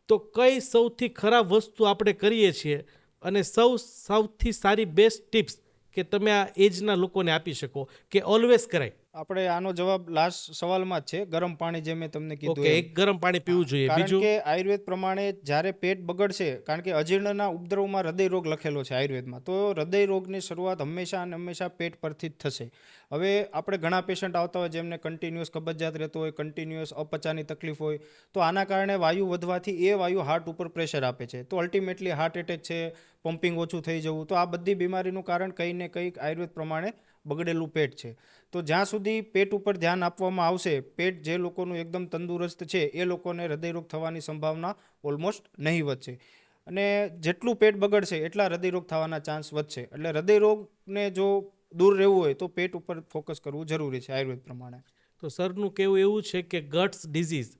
તો કઈ સૌથી ખરાબ વસ્તુ આપણે કરીએ છીએ અને સૌથી સારી બેસ્ટ ટિપ્સ કે તમે આ એજના લોકોને આપી શકો કે ઓલવેઝ કરાય? આપણે આનો જવાબ લાસ્ટ સવાલમાં જ છે, ગરમ પાણી, જે મેં તમને કીધું ઓકે, એમ. એક ગરમ પાણી પીવું જોઈએ. કારણ બીજું? કે આયુર્વેદ પ્રમાણે જ્યારે પેટ બગડશે, કારણ કે અજીર્ણના ઉપદ્રવમાં હૃદય રોગ લખેલો છે આયુર્વેદમાં, તો હૃદય રોગની શરૂઆત હંમેશા અને હંમેશા પેટ પરથી જ થશે. હવે આપણે ઘણા પેશન્ટ આવતા હોય જેમને કન્ટિન્યુઅસ કબજિયાત રહેતો હોય, કન્ટિન્યુઅસ અપચાની તકલીફ હોય, તો આના કારણે વાયુ વધવાથી એ વાયુ હાર્ટ ઉપર પ્રેશર આપે છે, તો અલ્ટિમેટલી હાર્ટ એટેક છે, પમ્પિંગ ઓછું થઈ જવું, તો આ બધી બીમારીનું કારણ કંઈ ને કંઈક આયુર્વેદ પ્રમાણે બગડેલું પેટ છે. તો જ્યાં સુધી પેટ ઉપર ધ્યાન આપવામાં આવશે, પેટ જે લોકોનું એકદમ તંદુરસ્ત છે એ લોકોને હૃદયરોગ થવાની સંભાવના ઓલમોસ્ટ નહીવત છે. અને જેટલું પેટ બગડશે એટલા હૃદયરોગ થવાના ચાન્સ વધશે. એટલે હૃદયરોગને જો દૂર રહેવું હોય તો પેટ ઉપર ફોકસ કરવું જરૂરી છે આયુર્વેદ પ્રમાણે. તો સરનું કહેવું એવું છે કે ગટ્સ ડિઝીઝ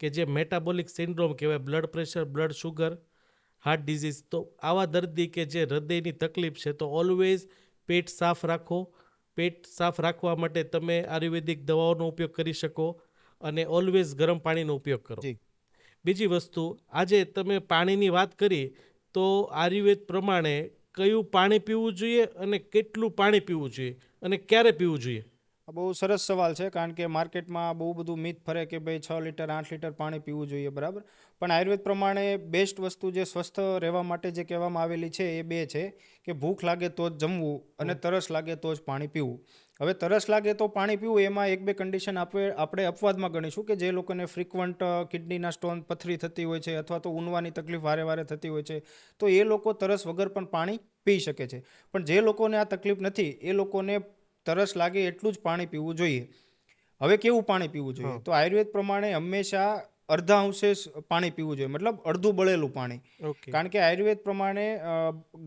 કે જે મેટાબોલિક સિન્ડ્રોમ કહેવાય, blood pressure, blood sugar, heart disease, તો આવા દર્દી કે જે હૃદયની તકલીફ છે તો ઓલવેઝ પેટ સાફ રાખો. પેટ સાફ રાખવા માટે તમે આયુર્વેદિક દવાઓનો ઉપયોગ કરી શકો અને ઓલવેઝ ગરમ પાણીનો ઉપયોગ કરો. જી. બીજી વસ્તુ, આજે તમે પાણીની વાત કરી તો આયુર્વેદ પ્રમાણે કયું પાણી પીવું જોઈએ અને કેટલું પાણી પીવું જોઈએ અને ક્યારે પીવું જોઈએ? આ બહુ સરસ સવાલ છે, કારણ કે માર્કેટમાં બહુ બધું મિથ ફરે કે ભાઈ 6 લીટર 8 લીટર પાણી પીવું જોઈએ, બરાબર. પણ આયુર્વેદ પ્રમાણે બેસ્ટ વસ્તુ જે સ્વસ્થ રહેવા માટે જે કહેવામાં આવેલી છે એ બે છે કે ભૂખ લાગે તો જ જમવું અને તરસ લાગે તો જ પાણી પીવું. હવે તરસ લાગે તો પાણી પીવું એમાં એક બે કન્ડિશન આપણે અપવાદમાં ગણીશું કે જે લોકોને ફ્રિકવન્ટ કિડનીના સ્ટોન પથરી થતી હોય છે અથવા તો ઊનવાની તકલીફ વારે વારે થતી હોય છે, તો એ લોકો તરસ વગર પણ પાણી પી શકે છે. પણ જે લોકોને આ તકલીફ નથી એ લોકોને તરસ લાગે એટલું જ પાણી પીવું જોઈએ. હવે કેવું પાણી પીવું જોઈએ? હા. તો આયુર્વેદ પ્રમાણે હંમેશા અડધા અંશે પાણી પીવું જોઈએ, મતલબ અડધું બળેલું પાણી. ઓકે. કારણ કે આયુર્વેદ પ્રમાણે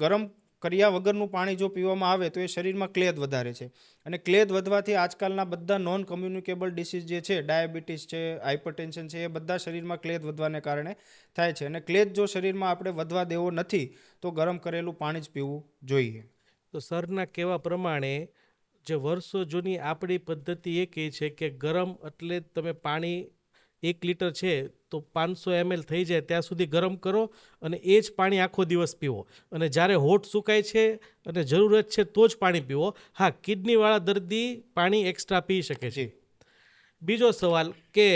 ગરમ કર્યા વગરનું પાણી જો પીવામાં આવે તો એ શરીરમાં ક્લેદ વધારે છે, અને ક્લેદ વધવાથી આજકાલના બધા નોન કમ્યુનિકેબલ ડિસીઝ જે છે, ડાયાબિટીસ છે, હાઇપરટેન્શન છે, એ બધા શરીરમાં ક્લેદ વધવાને કારણે થાય છે. અને ક્લેદ જો શરીરમાં આપણે વધવા દેવો નથી તો ગરમ કરેલું પાણી જ પીવું જોઈએ. તો સરના કહેવા પ્રમાણે જે વર્ષો જૂની આપણી પદ્ધતિ એ કહે છે કે ગરમ એટલે તમે પાણી 1 લીટર છે તો 500 ml થઈ જાય ત્યાં સુધી ગરમ કરો અને એ જ પાણી આખો દિવસ પીવો. અને જ્યારે હોઠ સુકાય છે અને જરૂરત છે તો જ પાણી પીવો. હા, કિડનીવાળા દર્દી પાણી એક્સ્ટ્રા પી શકે છે. જી. બીજો સવાલ કે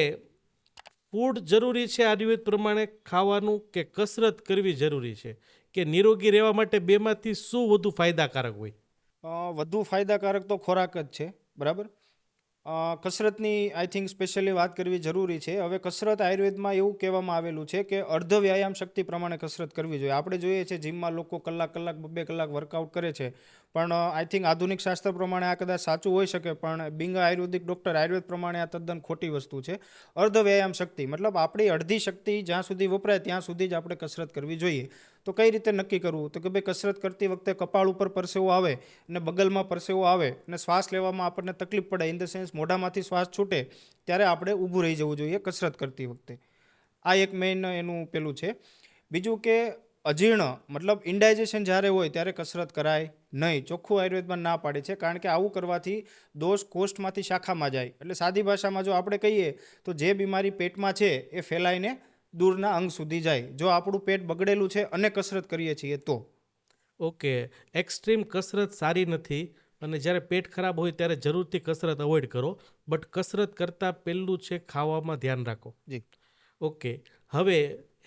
ફૂડ જરૂરી છે આયુર્વેદ પ્રમાણે ખાવાનું કે કસરત કરવી જરૂરી છે? કે નિરોગી રહેવા માટે બેમાંથી શું વધુ ફાયદાકારક હોય? વધુ ફાયદાકારક તો ખોરાક જ છે, બરાબર. કસરતની આઈ થિંક સ્પેશિયલી વાત કરવી જરૂરી છે. હવે કસરત આયુર્વેદમાં એવું કહેવામાં આવેલું છે કે અર્ધ વ્યાયામ શક્તિ પ્રમાણે કસરત કરવી જોઈએ. આપણે જોઈએ છે જીમમાં લોકો કલાક 2 કલાક વર્કઆઉટ કરે છે, પણ આઈ થિંક આધુનિક શાસ્ત્ર પ્રમાણે આ કદાચ સાચું હોઈ શકે, પણ બિંગ આયુર્વેદિક ડૉક્ટર આયુર્વેદ પ્રમાણે આ તદ્દન ખોટી વસ્તુ છે. અર્ધ વ્યાયામ શક્તિ મતલબ આપણી અડધી શક્તિ જ્યાં સુધી વપરાય ત્યાં સુધી જ આપણે કસરત કરવી જોઈએ. તો કઈ રીતે નક્કી કરવું? તો કે ભાઈ કસરત કરતી વખતે કપાળ ઉપર પરસેવો આવે અને બગલમાં પરસેવો આવે અને શ્વાસ લેવામાં આપણને તકલીફ પડે, ઇન ધ સેન્સ મોઢામાંથી શ્વાસ છૂટે, ત્યારે આપણે ઊભું રહી જવું જોઈએ કસરત કરતી વખતે. આ એક મેઇન એનું પેલું છે. બીજું કે અજીર્ણ મતલબ ઇન્ડાઇજેશન જ્યારે હોય ત્યારે કસરત કરાય નહીં. ચોખ્ખું આયુર્વેદમાં ના પાડે છે, કારણ કે આવું કરવાથી દોષ કોષ્ઠમાંથી શાખામાં જાય. એટલે સાદી ભાષામાં જો આપણે કહીએ તો જે બીમારી પેટમાં છે એ ફેલાઈને દૂરના અંગ સુધી જાય, જો આપણું પેટ બગડેલું છે અને કસરત કરીએ છીએ તો. ઓકે. એક્સ્ટ્રીમ કસરત સારી નથી અને જ્યારે પેટ ખરાબ હોય ત્યારે જરૂરથી કસરત અવોઇડ કરો. બટ કસરત કરતાં પહેલું છે ખાવામાં ધ્યાન રાખો. જી. ઓકે. હવે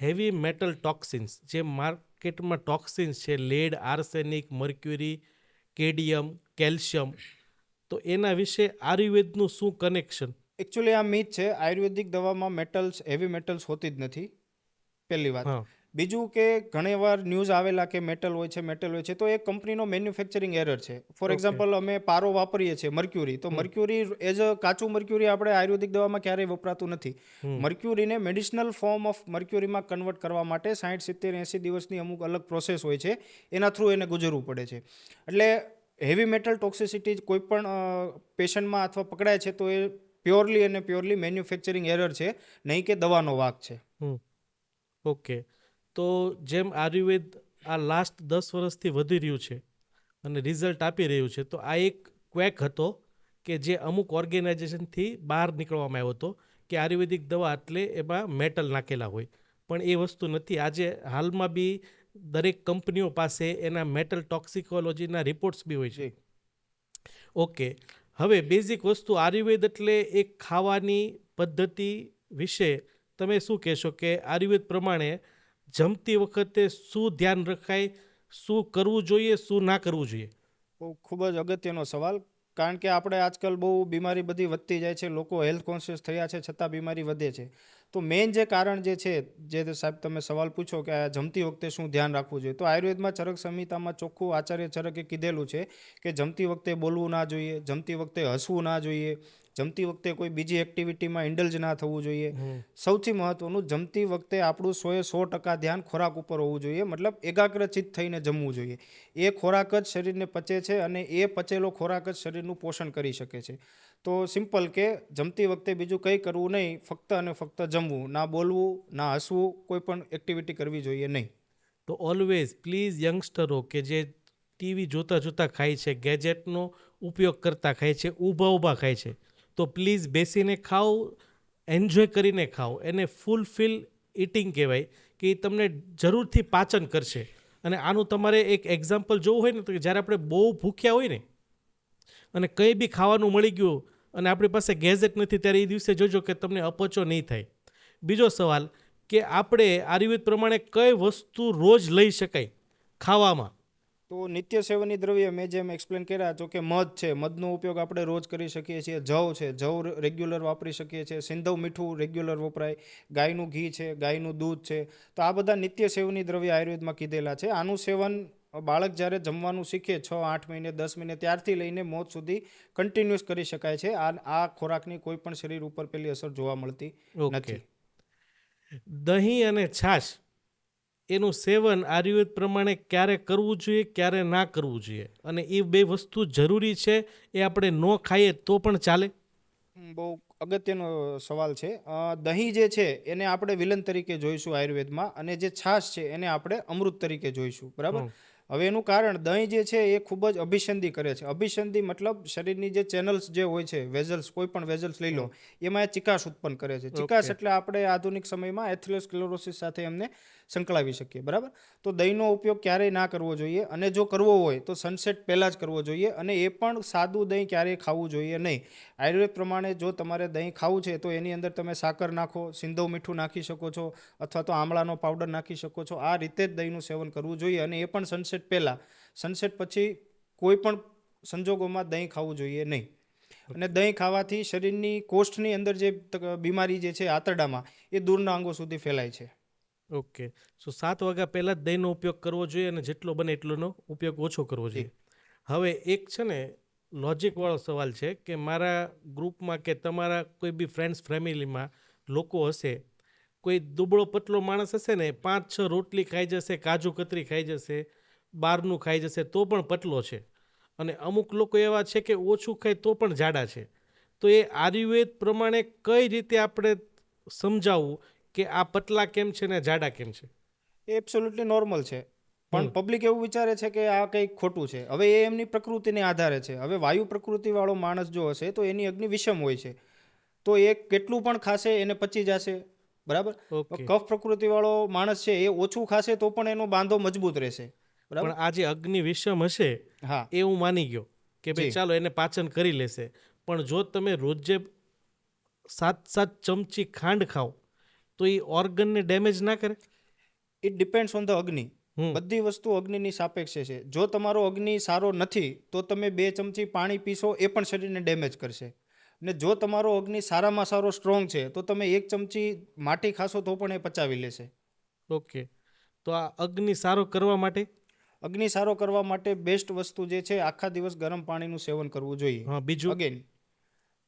હેવી મેટલ ટોક્સિન્સ, જે માર્કેટમાં ટોક્સિન્સ છે, લેડ, આર્સેનિક, મર્ક્યુરી, કેડિયમ, કેલ્શિયમ, તો એના વિશે આયુર્વેદનું શું કનેક્શન? એકચ્યુઅલી આ મીથ છે. આયુર્વેદિક દવામાં મેટલ્સ, હેવી મેટલ્સ હોતી જ નથી, પહેલી વાત. હા. બીજું કે ઘણીવાર ન્યૂઝ આવેલા કે મેટલ હોય છે, મેટલ હોય છે, તો એ કંપનીનો મેન્યુફેક્ચરિંગ એરર છે. For Okay. એક્ઝામ્પલ અમે પારો વાપરીએ છીએ મર્ક્યુરી, તો મર્ક્યુરી એઝ અ કાચું મર્ક્યુરી આપણે આયુર્વેદિક દવામાં ક્યારેય વપરાતું નથી. મર્ક્યુરીને મેડિસિનલ ફોર્મ ઓફ મર્ક્યુરીમાં કન્વર્ટ કરવા માટે 60, 70, 80 દિવસની અમુક અલગ પ્રોસેસ હોય છે, એના થ્રુ એને ગુજરવું પડે છે. એટલે હેવી મેટલ ટોક્સિસિટી કોઈ પણ પેશન્ટમાં અથવા પકડાય છે તો એ પ્યોરલી અને પ્યોરલી મેન્યુફેક્ચરિંગ એરર છે, નહીં કે દવાનો વાંક છે. ઓકે. તો જેમ આયુર્વેદ આ લાસ્ટ 10 વર્ષથી વધી રહ્યું છે અને રિઝલ્ટ આપી રહ્યું છે, તો આ એક ક્વેક હતો કે જે અમુક ઓર્ગેનાઇઝેશનથી બહાર નીકળવામાં આવ્યો હતો કે આયુર્વેદિક દવા એટલે એમાં મેટલ નાખેલા હોય. પણ એ વસ્તુ નથી. આજે હાલમાં બી દરેક કંપનીઓ પાસે એના મેટલ ટોક્સિકોલોજીના રિપોર્ટ્સ બી હોય છે. જી. ઓકે. હવે બેઝિક વસ્તુ આયુર્વેદ એટલે એક ખાવાની પદ્ધતિ વિશે તમે શું કહેશો કે આયુર્વેદ પ્રમાણે જમતી વખતે શું ધ્યાન રખાય, શું કરવું જોઈએ, શું ના કરવું જોઈએ? બહુ ખૂબ જ અગત્યનો સવાલ, કારણ કે આપણે આજકાલ બહુ બીમારી બધી વધતી જાય છે, લોકો હેલ્થ કોન્શિયસ થયા છે છતાં બીમારી વધે છે. તો મેઇન જે કારણ જે છે, જે સાહેબ તમે સવાલ પૂછો કે આ જમતી વખતે શું ધ્યાન રાખવું જોઈએ, તો આયુર્વેદમાં ચરક સંહિતામાં ચોખ્ખું આચાર્ય ચરકે કીધેલું છે કે જમતી વખતે બોલવું ના જોઈએ, જમતી વખતે હસવું ના જોઈએ, જમતી વખતે કોઈ બીજી એક્ટિવિટીમાં ઇન્ડલ્જ ના થવું જોઈએ. સૌથી મહત્વનું, જમતી વખતે આપણું 100% ધ્યાન ખોરાક ઉપર હોવું જોઈએ, મતલબ એકાગ્રચિત્ત થઈને જમવું જોઈએ. એ ખોરાક જ શરીરને પચે છે અને એ પચેલો ખોરાક જ શરીરનું પોષણ કરી શકે છે. તો સિમ્પલ કે જમતી વખતે બીજું કંઈ કરવું નહીં, ફક્ત અને ફક્ત જમવું, ના બોલવું, ના હસવું, કોઈ પણ એક્ટિવિટી કરવી જોઈએ નહીં. તો ઓલવેઝ પ્લીઝ યંગસ્ટરો કે જે ટીવી જોતા જોતા ખાય છે, ગેજેટનો ઉપયોગ કરતા ખાય છે, ઊભા ખાય છે, તો પ્લીઝ બેસીને ખાઓ, એન્જોય કરીને ખાઓ, એને ફૂલફિલ ઇટિંગ કહેવાય કે એ તમને જરૂરથી પાચન કરશે. અને આનું તમારે એક એક્ઝામ્પલ જોવું હોય ને તો કે જ્યારે આપણે બહુ ભૂખ્યા હોય ને અને કંઈ બી ખાવાનું મળી ગયું અને આપણી પાસે ગેઝેટ નથી ત્યારે એ દિવસે જોજો કે તમને અપચો નહીં થાય. બીજો સવાલ કે આપણે આયુર્વેદ પ્રમાણે કઈ વસ્તુ રોજ લઈ શકાય ખાવામાં? તો નિત્ય સેવનની દ્રવ્ય મેં જેમ એક્સપ્લેન કર્યા તો કે મધ છે, મધનો ઉપયોગ આપણે રોજ કરી શકીએ છીએ. જવ છે, જવ રેગ્યુલર વાપરી શકીએ છીએ. સિંધવ મીઠું રેગ્યુલર વપરાય. ગાયનું ઘી છે, ગાયનું દૂધ છે. તો આ બધા નિત્ય સેવની દ્રવ્ય આયુર્વેદમાં કીધેલા છે. આનું સેવન બાળક જ્યારે જમવાનું શીખે 6-8 મહિને 10 મહિને ત્યારથી લઈને મોત સુધી કન્ટિન્યુઅસ કરી શકાય છે. આ ખોરાકની કોઈ પણ શરીર ઉપર પેલી અસર જોવા મળતી નથી. દહીં અને છાશ એનું સેવન આયુર્વેદ પ્રમાણે ક્યારે કરવું જોઈએ, ક્યારે ના કરવું જોઈએ, અને એ બે વસ્તુ જરૂરી છે એ આપણે ન ખાઈએ તો પણ ચાલે? બહુ અગત્યનો સવાલ છે. દહીં જે છે એને આપણે વિલન તરીકે જોઈશું આયુર્વેદમાં, અને જે છાશ છે એને આપણે અમૃત તરીકે જોઈશું. બરાબર. હવે એનું કારણ, દહીં જે છે એ ખૂબ જ અભિસંધિ કરે છે. અભિસંધિ મતલબ શરીરની જે ચેનલ્સ જે હોય છે, વેઝલ્સ, કોઈ પણ વેઝલ્સ લઈ લો, એમાં એ ચિકાસ ઉત્પન્ન કરે છે. ચિકાસ એટલે આપણે આધુનિક સમયમાં એથેરોસ્ક્લેરોસિસ સાથે એમને સંકળાવી શકીએ. બરાબર. તો દહીંનો ઉપયોગ ક્યારેય ના કરવો જોઈએ, અને જો કરવો હોય તો સનસેટ પહેલાં જ કરવો જોઈએ, અને એ પણ સાદું દહીં ક્યારેય ખાવું જોઈએ નહીં. આયુર્વેદ પ્રમાણે જો તમારે દહીં ખાવું છે તો એની અંદર તમે સાકર નાખો, સિંધવ મીઠું નાખી શકો છો, અથવા તો આમળાનો પાવડર નાખી શકો છો. આ રીતે જ દહીંનું સેવન કરવું જોઈએ, અને એ પણ સનસેટ પહેલાં. સનસેટ પછી કોઈ પણ સંજોગોમાં દહીં ખાવું જોઈએ નહીં. અને દહીં ખાવાથી શરીરની કોષ્ઠની અંદર જે બીમારી જે છે આંતરડામાં, એ દૂરના અંગો સુધી ફેલાય છે. ઓકે. સો 7 વાગ્યા પહેલાં જ દહીંનો ઉપયોગ કરવો જોઈએ અને જેટલો બને એટલોનો ઉપયોગ ઓછો કરવો જોઈએ. હવે એક છે ને લોજિકવાળો સવાલ છે કે મારા ગ્રુપમાં કે તમારા કોઈ બી ફ્રેન્ડ્સ ફેમિલીમાં લોકો હશે, કોઈ દુબળો પતલો માણસ હશે ને, 5-6 રોટલી ખાઈ જશે, કાજુ કતરી ખાઈ જશે, બહારનું ખાઈ જશે તો પણ પતલો છે, અને અમુક લોકો એવા છે કે ઓછું ખાય તો પણ જાડા છે. તો એ આયુર્વેદ પ્રમાણે કઈ રીતે આપણે સમજાવવું કે આ પતલા કેમ છે ને જાડા કેમ છે? એ એબ્સોલ્યુટલી નોર્મલ છે, પણ પબ્લિક એવું વિચારે છે કે આ કંઈક ખોટું છે. હવે એ એમની પ્રકૃતિને આધારે છે. હવે વાયુ પ્રકૃતિવાળો માણસ જો હશે તો એની અગ્નિ વિષમ હોય છે, તો એ કેટલું પણ ખાશે એને પચી જશે. બરાબર. ઓકે. કફ પ્રકૃતિવાળો માણસ છે એ ઓછું ખાશે તો પણ એનો બાંધો મજબૂત રહેશે. બરાબર. પણ આ જે અગ્નિ વિષમ હશે હા, એ હું માની ગયો કે ભાઈ જી. ચાલો એને પાચન કરી લેશે, પણ જો તમે રોજે 7 ચમચી ખાંડ ખાઓ તો એ ઓર્ગનને ડેમેજ ના કરે? ઇટ ડિપેન્ડ્સ ઓન ધ અગ્નિ. બધી વસ્તુ અગ્નિની સાપેક્ષે છે. જો તમારો અગ્નિ સારો નથી તો તમે 2 ચમચી પાણી પીશો એ પણ શરીરને ડેમેજ કરશે. અને જો તમારો અગ્નિ સારામાં સારો સ્ટ્રોંગ છે તો તમે 1 ચમચી માટી ખાશો તો પણ એ પચાવી લેશે. ઓકે. તો આ અગ્નિ સારો કરવા માટે? અગ્નિ સારો કરવા માટે બેસ્ટ વસ્તુ જે છે, આખા દિવસ ગરમ પાણીનું સેવન કરવું જોઈએ. હા, બીજું? અગેન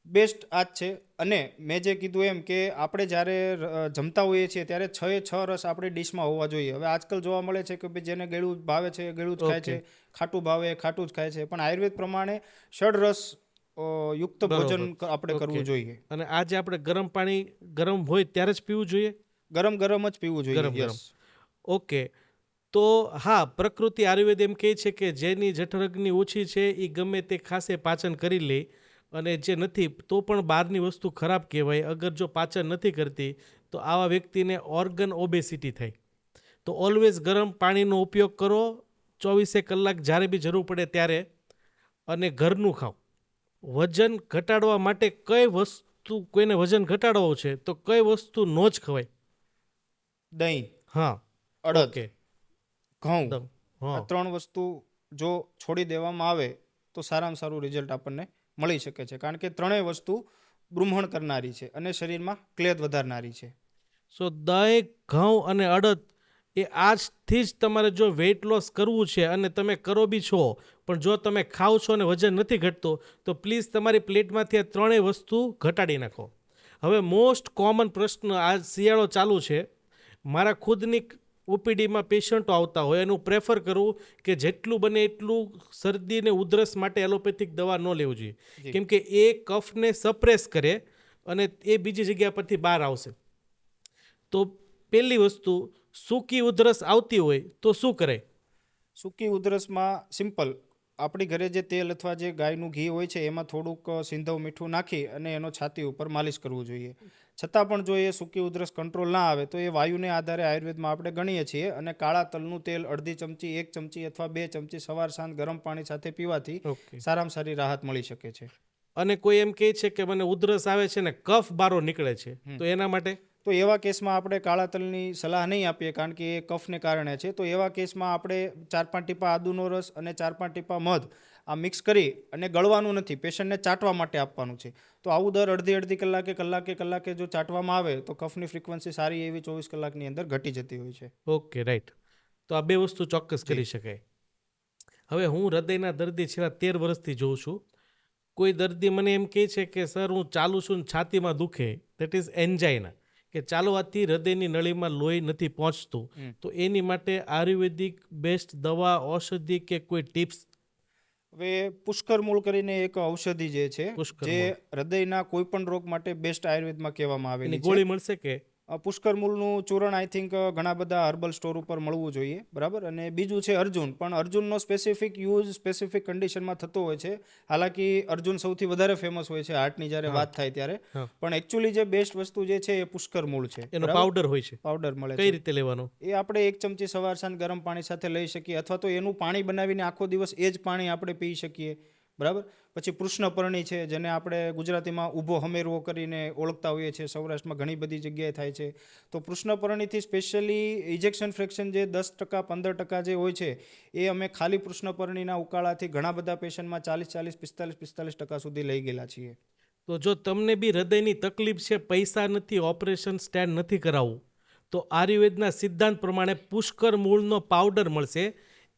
બેસ્ટ આ જ છે. અને મેં જે કીધું એમ કે આપણે જ્યારે જમતા હોઈએ છીએ ત્યારે 6 રસ આપણી ડિશમાં હોવા જોઈએ. હવે આજકાલ જોવા મળે છે કે ભાઈ જેને ગળ્યું ભાવે છે એ ગળ્યું જ ખાય છે, ખાટું ભાવે એ ખાટું જ ખાય છે. પણ આયુર્વેદ પ્રમાણે 6 રસ યુક્ત ભોજન આપણે કરવું જોઈએ. અને આ જે આપણે ગરમ પાણી ગરમ હોય ત્યારે જ પીવું જોઈએ? ગરમ જ પીવું જોઈએ. ગરમ. યસ. ઓકે. તો હા, પ્રકૃતિ આયુર્વેદ એમ કહે છે કે જેની જઠરગ્નિ ઓછી છે એ ગમે તે ખાસે પાચન કરી લે, અને જે નથી તો પણ બહારની વસ્તુ ખરાબ કહેવાય. અગર જો પાચન નથી કરતી તો આવા વ્યક્તિને ઓર્ગન ઓબેસિટી થાય. તો ઓલવેઝ ગરમ પાણીનો ઉપયોગ કરો 24 કલાક જ્યારે બી જરૂર પડે ત્યારે, અને ઘરનું ખાઓ. વજન ઘટાડવા માટે કઈ વસ્તુ, કોઈને વજન ઘટાડવું છે તો કઈ વસ્તુ નો જ ખવાય? દહીં, હા, અડદ, ઓકે. ઘઉં, હા, આ 3 વસ્તુ જો છોડી દેવામાં આવે તો સારામાં સારું રિઝલ્ટ આપણને મળી શકે છે. કારણ કે 3 વસ્તુ બૃંહણ કરનારી છે અને શરીરમાં ક્લેદ વધારનારી છે. સો દહીં, ઘઉં અને અડદ એ આજથી જ તમારે જો વેઇટ લોસ કરવું છે, અને તમે કરો બી છો, પણ જો તમે ખાઓ છો અને વજન નથી ઘટતો તો પ્લીઝ તમારી પ્લેટમાંથી આ 3 વસ્તુ ઘટાડી નાખો. હવે મોસ્ટ કોમન પ્રશ્ન, આ શિયાળો ચાલુ છે, મારા ખુદની ઓપીડીમાં પેશન્ટો આવતા હોય, એનું પ્રેફર કરવું કે જેટલું બને એટલું શરદી અને ઉધરસ માટે એલોપેથિક દવા ન લેવું જોઈએ, કેમ કે એ કફને સપ્રેસ કરે અને એ બીજી જગ્યા પરથી બહાર આવશે. તો પહેલી વસ્તુ, સૂકી ઉધરસ આવતી હોય તો શું કરાય? સૂકી ઉધરસમાં સિમ્પલ, આપણી ઘરે જે તેલ અથવા જે ગાયનું ઘી હોય છે એમાં થોડુંક સિંધવ મીઠું નાખી અને એનો છાતી ઉપર માલિશ કરવું જોઈએ. છતાં પણ જો એ સૂકી ઉધરસ કંટ્રોલ ના આવે તો એ વાયુને આધારે આયુર્વેદમાં આપણે ગણીએ છીએ અને કાળા તલનું તેલ અડધી ચમચી, 1 ચમચી અથવા 2 ચમચી સવાર સાંજ ગરમ પાણી સાથે પીવાથી ઓકે. સારામાં સારી રાહત મળી શકે છે. અને કોઈ એમ કહે છે કે મને ઉધરસ આવે છે ને કફ બારો નીકળે છે, તો એના માટે તો એવા કેસમાં આપણે કાળા તલની સલાહ નહીં આપીએ કારણ કે એ કફને કારણે છે. તો એવા કેસમાં આપણે 4-5 ટીપા આદુનો રસ અને 4-5 ટીપા મધ આ મિક્સ કરી અને ગળવાનું નથી, પેશન્ટને ચાટવા માટે આપવાનું છે. તો આવું દર અડધી કલાકે જો ચાટવામાં આવે તો કફની ફ્રીક્વન્સી સારી એવી 24 કલાકની અંદર ઘટી જતી હોય છે. Okay, right. તો આ બે વસ્તુ ચોક્કસ કરી શકાય. હવે હું હૃદયના દર્દી છેલ્લા 13 વર્ષથી જોઉં છું. કોઈ દર્દી મને એમ કહે છે કે સર હું ચાલું છું ને છાતીમાં દુખે, દેટ ઇઝ એન્જાઇના, કે ચાલવાથી હૃદયની નળીમાં લોહી નથી પહોંચતું. તો એની માટે આયુર્વેદિક બેસ્ટ દવા, ઔષધિ કે કોઈ ટિપ્સ? હવે પુષ્કર મૂળ કરીને એક ઔષધિ જે છે પુષ્કર જે મૂળ. હૃદયના કોઈ પણ રોગ માટે બેસ્ટ આયુર્વેદમાં કહેવામાં એની આવેલી છે. ગોળી મળશે કે? પુષ્કર મૂળનું ચૂર્ણ આઈ થિંક ઘણા બધા હર્બલ સ્ટોર ઉપર મળવું જોઈએ, બરાબર. અને બીજું છે અર્જુન, પણ અર્જુનનો સ્પેસિફિક યુઝ સ્પેસિફિક કન્ડિશનમાં થતો હોય છે. હાલાકી અર્જુન સૌથી વધારે ફેમસ હોય છે હાર્ટની જ્યારે વાત થાય ત્યારે, હા. પણ એકચ્યુઅલી જે બેસ્ટ વસ્તુ જે છે એ પુષ્કર મૂળ છે. એનો બરાબર? પાવડર હોય છે, પાવડર મળે કઈ છે. રીતે લેવાનો? એ આપણે 1 ચમચી સવાર સાંજ ગરમ પાણી સાથે લઈ શકીએ અથવા તો એનું પાણી બનાવીને આખો દિવસ એ જ પાણી આપણે પી શકીએ, બરાબર. પછી કૃષ્ણપર્ણી છે જેને આપણે ગુજરાતીમાં ઊભો હમેરવો કરીને ઓળખતા હોઈએ છીએ, સૌરાષ્ટ્રમાં ઘણી બધી જગ્યાએ થાય છે. તો કૃષ્ણપર્ણીથી સ્પેશિયલી ઇજેક્શન ફ્રેક્શન જે 10% 15% જે હોય છે એ અમે ખાલી કૃષ્ણપર્ણીના ઉકાળાથી ઘણા બધા પેશન્ટમાં 40-40, 45-45% સુધી લઈ ગયેલા છીએ. તો જો તમને બી હૃદયની તકલીફ છે, પૈસા નથી, ઓપરેશન સ્ટેન્ડ નથી કરાવવું, તો આયુર્વેદના સિદ્ધાંત પ્રમાણે પુષ્કર મૂળનો પાવડર મળશે.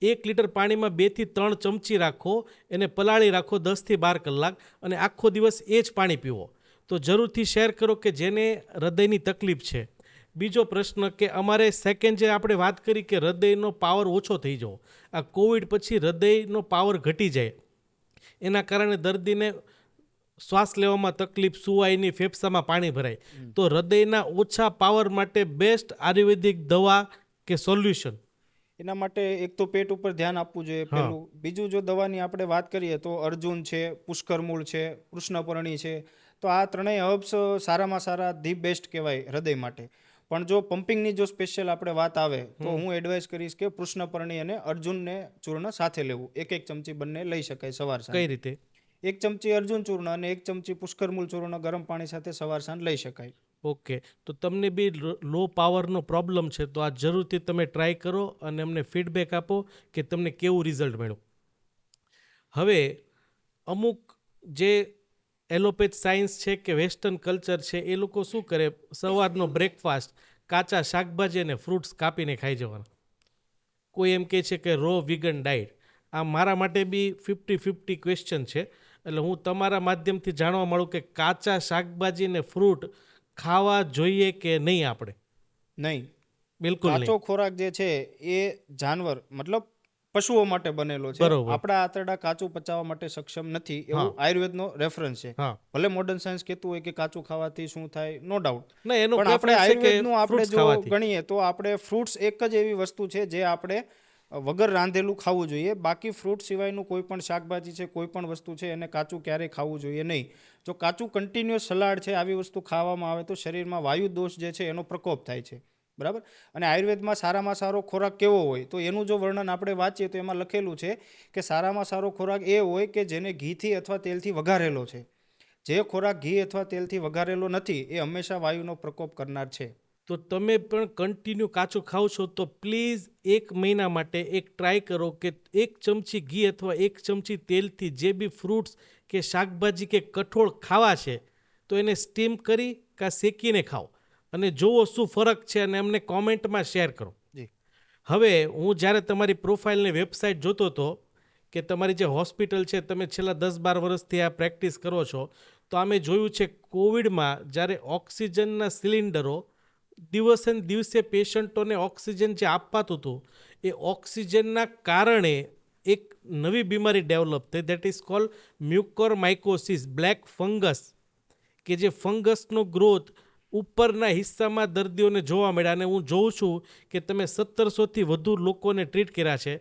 1 લીટર પાણીમાં 2 થી 3 ચમચી રાખો, એને પલાળી રાખો 10 થી 12 કલાક અને આખો દિવસ એ જ પાણી પીવો. તો જરૂરથી શેર કરો કે જેને હૃદયની તકલીફ છે. બીજો પ્રશ્ન કે અમારે સેકન્ડ જે આપણે વાત કરી કે હૃદયનો પાવર ઓછો થઈ જવો, આ કોવિડ પછી હૃદયનો પાવર ઘટી જાય, એના કારણે દર્દીને શ્વાસ લેવામાં તકલીફ, સુવાયની, ફેફસામાં પાણી ભરાય. તો હૃદયના ઓછા પાવર માટે બેસ્ટ આયુર્વેદિક દવા કે સોલ્યુશન? એના માટે એક તો પેટ ઉપર ધ્યાન આપવું જોઈએ હા. પહેલું. બીજું જો દવાની આપણે વાત કરીએ તો અર્જુન છે, પુષ્કર મૂળ છે, કૃષ્ણપર્ણી છે, તો આ ત્રણેય હર્બ્સ સારામાં સારા ધી બેસ્ટ કહેવાય હૃદય માટે. પણ જો પમ્પિંગની જો સ્પેશિયલ આપણે વાત આવે તો હું એડવાઇસ કરીશ કે કૃષ્ણપર્ણી અને અર્જુનને ચૂર્ણ સાથે લેવું. 1-1 ચમચી બંને લઈ શકાય સવાર સાંજ. કઈ રીતે? 1 ચમચી અર્જુન ચૂર્ણ અને 1 ચમચી પુષ્કર મૂળ ચૂર્ણ ગરમ પાણી સાથે સવાર સાંજ લઈ શકાય. ઓકે. તો તમને બી લો પાવરનો પ્રોબ્લેમ છે તો આ જરૂરથી તમે ટ્રાય કરો અને અમને ફીડબેક આપો કે તમને કેવું રિઝલ્ટ મળ્યું. હવે અમુક જે એલોપેથ સાયન્સ છે કે વેસ્ટર્ન કલ્ચર છે એ લોકો શું કરે, સવારનો બ્રેકફાસ્ટ કાચા શાકભાજી અને ફ્રૂટ્સ કાપીને ખાઈ જવાના. કોઈ એમ કહે છે કે રો વિગન ડાયટ. આ મારા માટે બી 50-50 ક્વેશ્ચન છે. એટલે હું તમારા માધ્યમથી જાણવા મળું કે કાચા શાકભાજી અને ફ્રૂટ ખાવા જોઈએ કે નહીં આપણે? નહીં. બિલકુલ કાચો નહીં. ખોરાક જે છે એ જાનવર મતલબ પશુઓ માટે બનેલો છે. બરોબર. આપણા આંતરડા કાચું પચાવવા માટે સક્ષમ નથી એવું હા. આયુર્વેદનો રેફરન્સ છે. હા. ભલે મોડર્ન સાયન્સ કહેતું હોય કે કાચું ખાવાથી શું થાય, નો ડાઉટ. ના, એનો પણ આપણે preference છે કે આયુર્વેદનું આપણે fruits જો ખાવાથી. ગણીએ તો આપણે ફ્રૂટ્સ એક જ એવી વસ્તુ છે જે આપણે વગર રાંધેલું ખાવું જોઈએ. બાકી ફ્રૂટ સિવાયનું કોઈ પણ શાકભાજી છે, કોઈ પણ વસ્તુ છે એને કાચું ક્યારેય ખાવું જોઈએ નહીં. જો કાચું કન્ટિન્યુઅસ સલાડ છે આવી વસ્તુ ખાવામાં આવે તો શરીરમાં વાયુ દોષ જે છે એનો પ્રકોપ થાય છે, બરાબર. અને આયુર્વેદમાં સારામાં સારો ખોરાક કેવો હોય તો એનું જો વર્ણન આપણે વાંચીએ તો એમાં લખેલું છે કે સારામાં સારો ખોરાક એ હોય કે જેને ઘીથી અથવા તેલથી વઘારેલો છે. જે ખોરાક ઘી અથવા તેલથી વઘારેલો નથી એ હંમેશા વાયુનો પ્રકોપ કરનાર છે. તો તમે પણ કન્ટિન્યુ કાચું ખાવ છો તો પ્લીઝ 1 મહિના માટે એક ટ્રાય કરો કે 1 ચમચી ઘી અથવા 1 ચમચી તેલથી જે બી ફ્રૂટ્સ કે શાકભાજી કે કઠોળ ખાવા છે તો એને સ્ટીમ કરી કાં શેકીને ખાઓ અને જુઓ શું ફરક છે અને અમને કોમેન્ટમાં શેર કરો. જી. હવે હું જ્યારે તમારી પ્રોફાઇલની વેબસાઇટ જોતો હતો કે તમારી જે હોસ્પિટલ છે, તમે છેલ્લા 10-12 વર્ષથી આ પ્રેક્ટિસ કરો છો, તો અમે જોયું છે કોવિડમાં જ્યારે ઓક્સિજનના સિલિન્ડરો દિવસે ને દિવસે પેશન્ટોને ઓક્સિજન જે અપાતું હતું એ ઓક્સિજનના કારણે એક નવી બીમારી ડેવલપ થઈ, that is called mucormycosis, black fungus, કે જે ફંગસનો ગ્રોથ ઉપરના હિસ્સામાં દર્દીઓને જોવા મળ્યા. અને હું જોઉં છું કે તમે 1700થી વધુ લોકોને ટ્રીટ કર્યા છે.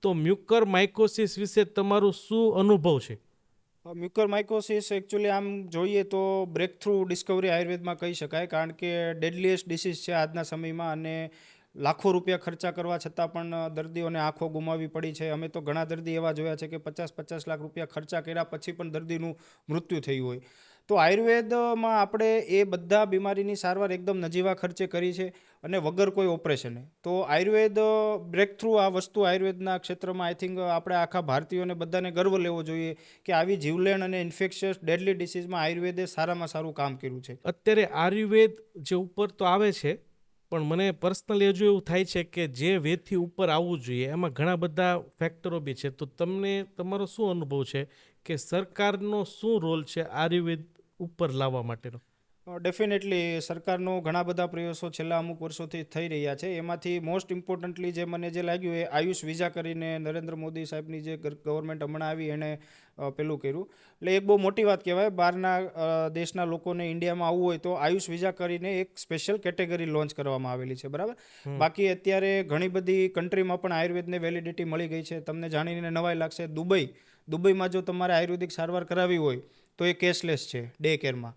તો મ્યુકર માઇકોસિસ વિશે તમારું શું અનુભવ છે? મ્યુકોરમાઇકોસિસ એકચ્યુઅલી આમ જોઈએ તો બ્રેક થ્રુ ડિસ્કવરી આયુર્વેદમાં કહી શકાય, કારણ કે ડેડલીએસ્ટ ડિસીઝ છે આજના સમયમાં, અને લાખો રૂપિયા ખર્ચા કરવા છતાં પણ દર્દીઓને આંખો ગુમાવવી પડી છે. અમે તો ઘણા દર્દી એવા જોયા છે કે 50-50 લાખ રૂપિયા ખર્ચા કર્યા પછી પણ દર્દીનું મૃત્યુ થયું હોય. તો આયુર્વેદમાં આપણે એ બધા બીમારીની સારવાર એકદમ નજીવા ખર્ચે કરી છે, અને વગર કોઈ ઓપરેશને. તો આયુર્વેદ બ્રેક થ્રુ આ વસ્તુ આયુર્વેદના ક્ષેત્રમાં આઈ થિંક આપણે આખા ભારતીયોને બધાને ગર્વ લેવો જોઈએ કે આવી જીવલેણ અને ઇન્ફેક્શિયસ ડેડલી ડિસીઝમાં આયુર્વેદે સારામાં સારું કામ કર્યું છે. અત્યારે આયુર્વેદ જે ઉપર તો આવે છે, પણ મને પર્સનલી હજુ એવું થાય છે કે જે વેથી ઉપર આવવું જોઈએ એમાં ઘણા બધા ફેક્ટરો બી છે. તો તમને તમારો શું અનુભવ છે કે સરકારનો શું રોલ છે આયુર્વેદ ઉપર લાવવા માટેનો? ડેફિનેટલી સરકારનો ઘણા બધા પ્રયાસો છેલ્લા અમુક વર્ષોથી થઈ રહ્યા છે. એમાંથી મોસ્ટ ઇમ્પોર્ટન્ટલી જે મને જે લાગ્યું એ આયુષ વિઝા કરીને નરેન્દ્ર મોદી સાહેબની જે ગવર્મેન્ટ હમણાં આવી એણે પેલું કર્યું. એટલે એક બહુ મોટી વાત કહેવાય. બહારના દેશના લોકોને ઇન્ડિયામાં આવવું હોય તો આયુષ વિઝા કરીને એક સ્પેશિયલ કેટેગરી લોન્ચ કરવામાં આવેલી છે, બરાબર. બાકી અત્યારે ઘણી બધી કન્ટ્રીમાં પણ આયુર્વેદને વેલિડિટી મળી ગઈ છે. તમને જાણીને નવાઈ લાગશે, દુબઈમાં જો તમારે આયુર્વેદિક સારવાર કરાવી હોય તો એ કેશલેસ છે ડે કેરમાં.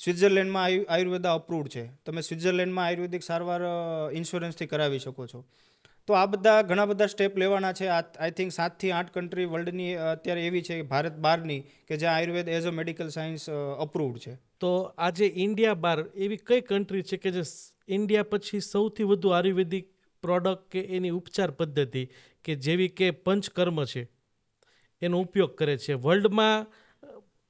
સ્વિટ્ઝરલેન્ડમાં આયુર્વેદા અપ્રૂવડ છે. તમે સ્વિટ્ઝરલેન્ડમાં આયુર્વેદિક સારવાર ઇન્સ્યોરન્સથી કરાવી શકો છો. તો આ બધા ઘણા બધા સ્ટેપ લેવાના છે. આઈ થિંક 7 થી 8 કન્ટ્રી વર્લ્ડની અત્યારે એવી છે, ભારત બહારની, કે જ્યાં Ayurveda as a medical science approved છે. તો આજે ઇન્ડિયા બહાર એવી કઈ કન્ટ્રી છે કે જે ઇન્ડિયા પછી સૌથી વધુ આયુર્વેદિક પ્રોડક્ટ કે એની ઉપચાર પદ્ધતિ કે જેવી કે પંચકર્મ છે એનો ઉપયોગ કરે છે? વર્લ્ડમાં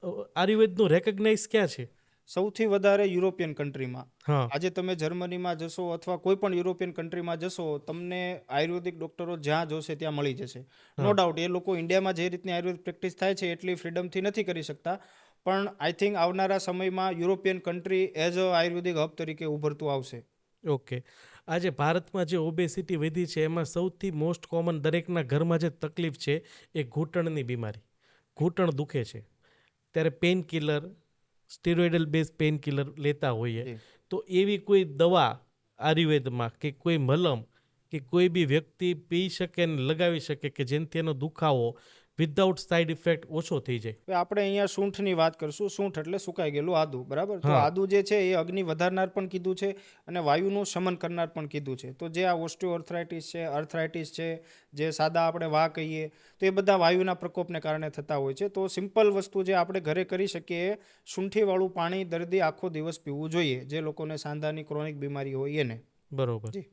આયુર્વેદનું રેકગ્નાઇઝ ક્યાં છે? સૌથી વધારે યુરોપિયન કન્ટ્રીમાં. હા. આજે તમે જર્મનીમાં જશો અથવા કોઈ પણ યુરોપિયન કન્ટ્રીમાં જશો, તમને આયુર્વેદિક ડોક્ટરો જ્યાં જોશે ત્યાં મળી જશે. નો ડાઉટ એ લોકો ઇન્ડિયામાં જે રીતની આયુર્વેદ પ્રેક્ટિસ થાય છે એટલી ફ્રીડમથી નથી કરી શકતા, પણ આઈ થિંક આવનારા સમયમાં European country as a Ayurvedic hub તરીકે ઉભરતું આવશે. ઓકે. આજે ભારતમાં જે ઓબેસિટી વધી છે એમાં સૌથી મોસ્ટ કોમન દરેકના ઘરમાં જે તકલીફ છે એ ઘૂંટણની બીમારી. ઘૂંટણ દુખે છે ત્યારે pain killer, steroidal base pain killer લેતા હોઈએ. તો એવી કોઈ દવા આયુર્વેદમાં કે કોઈ મલમ કે કોઈ બી વ્યક્તિ પી શકે ને લગાવી શકે કે જેનાથી એનો દુખાવો વિધાઉટ સાઇડ ઇફેક્ટ ઓછો થઈ જાય? હવે આપણે અહીંયા સૂંઠની વાત કરશું. સૂંઠ એટલે સુકાઈ ગયેલું આદુ, બરાબર. તો હા. આદુ જે છે એ અગ્નિ વધારનાર પણ કીધું છે અને વાયુનું શમન કરનાર પણ કીધું છે. તો જે આ ઓસ્ટિયોઆર્થરાઇટિસ છે, આર્થરાઇટિસ છે, જે સાદા આપણે વા કહીએ, તો એ બધા વાયુના પ્રકોપને કારણે થતા હોય છે. તો સિમ્પલ વસ્તુ જે આપણે ઘરે કરી શકીએ, સૂંઠીવાળું પાણી દર્દી આખો દિવસ પીવું જોઈએ, જે લોકોને સાંધાની ક્રોનિક બીમારી હોય એને. બરોબર. જી.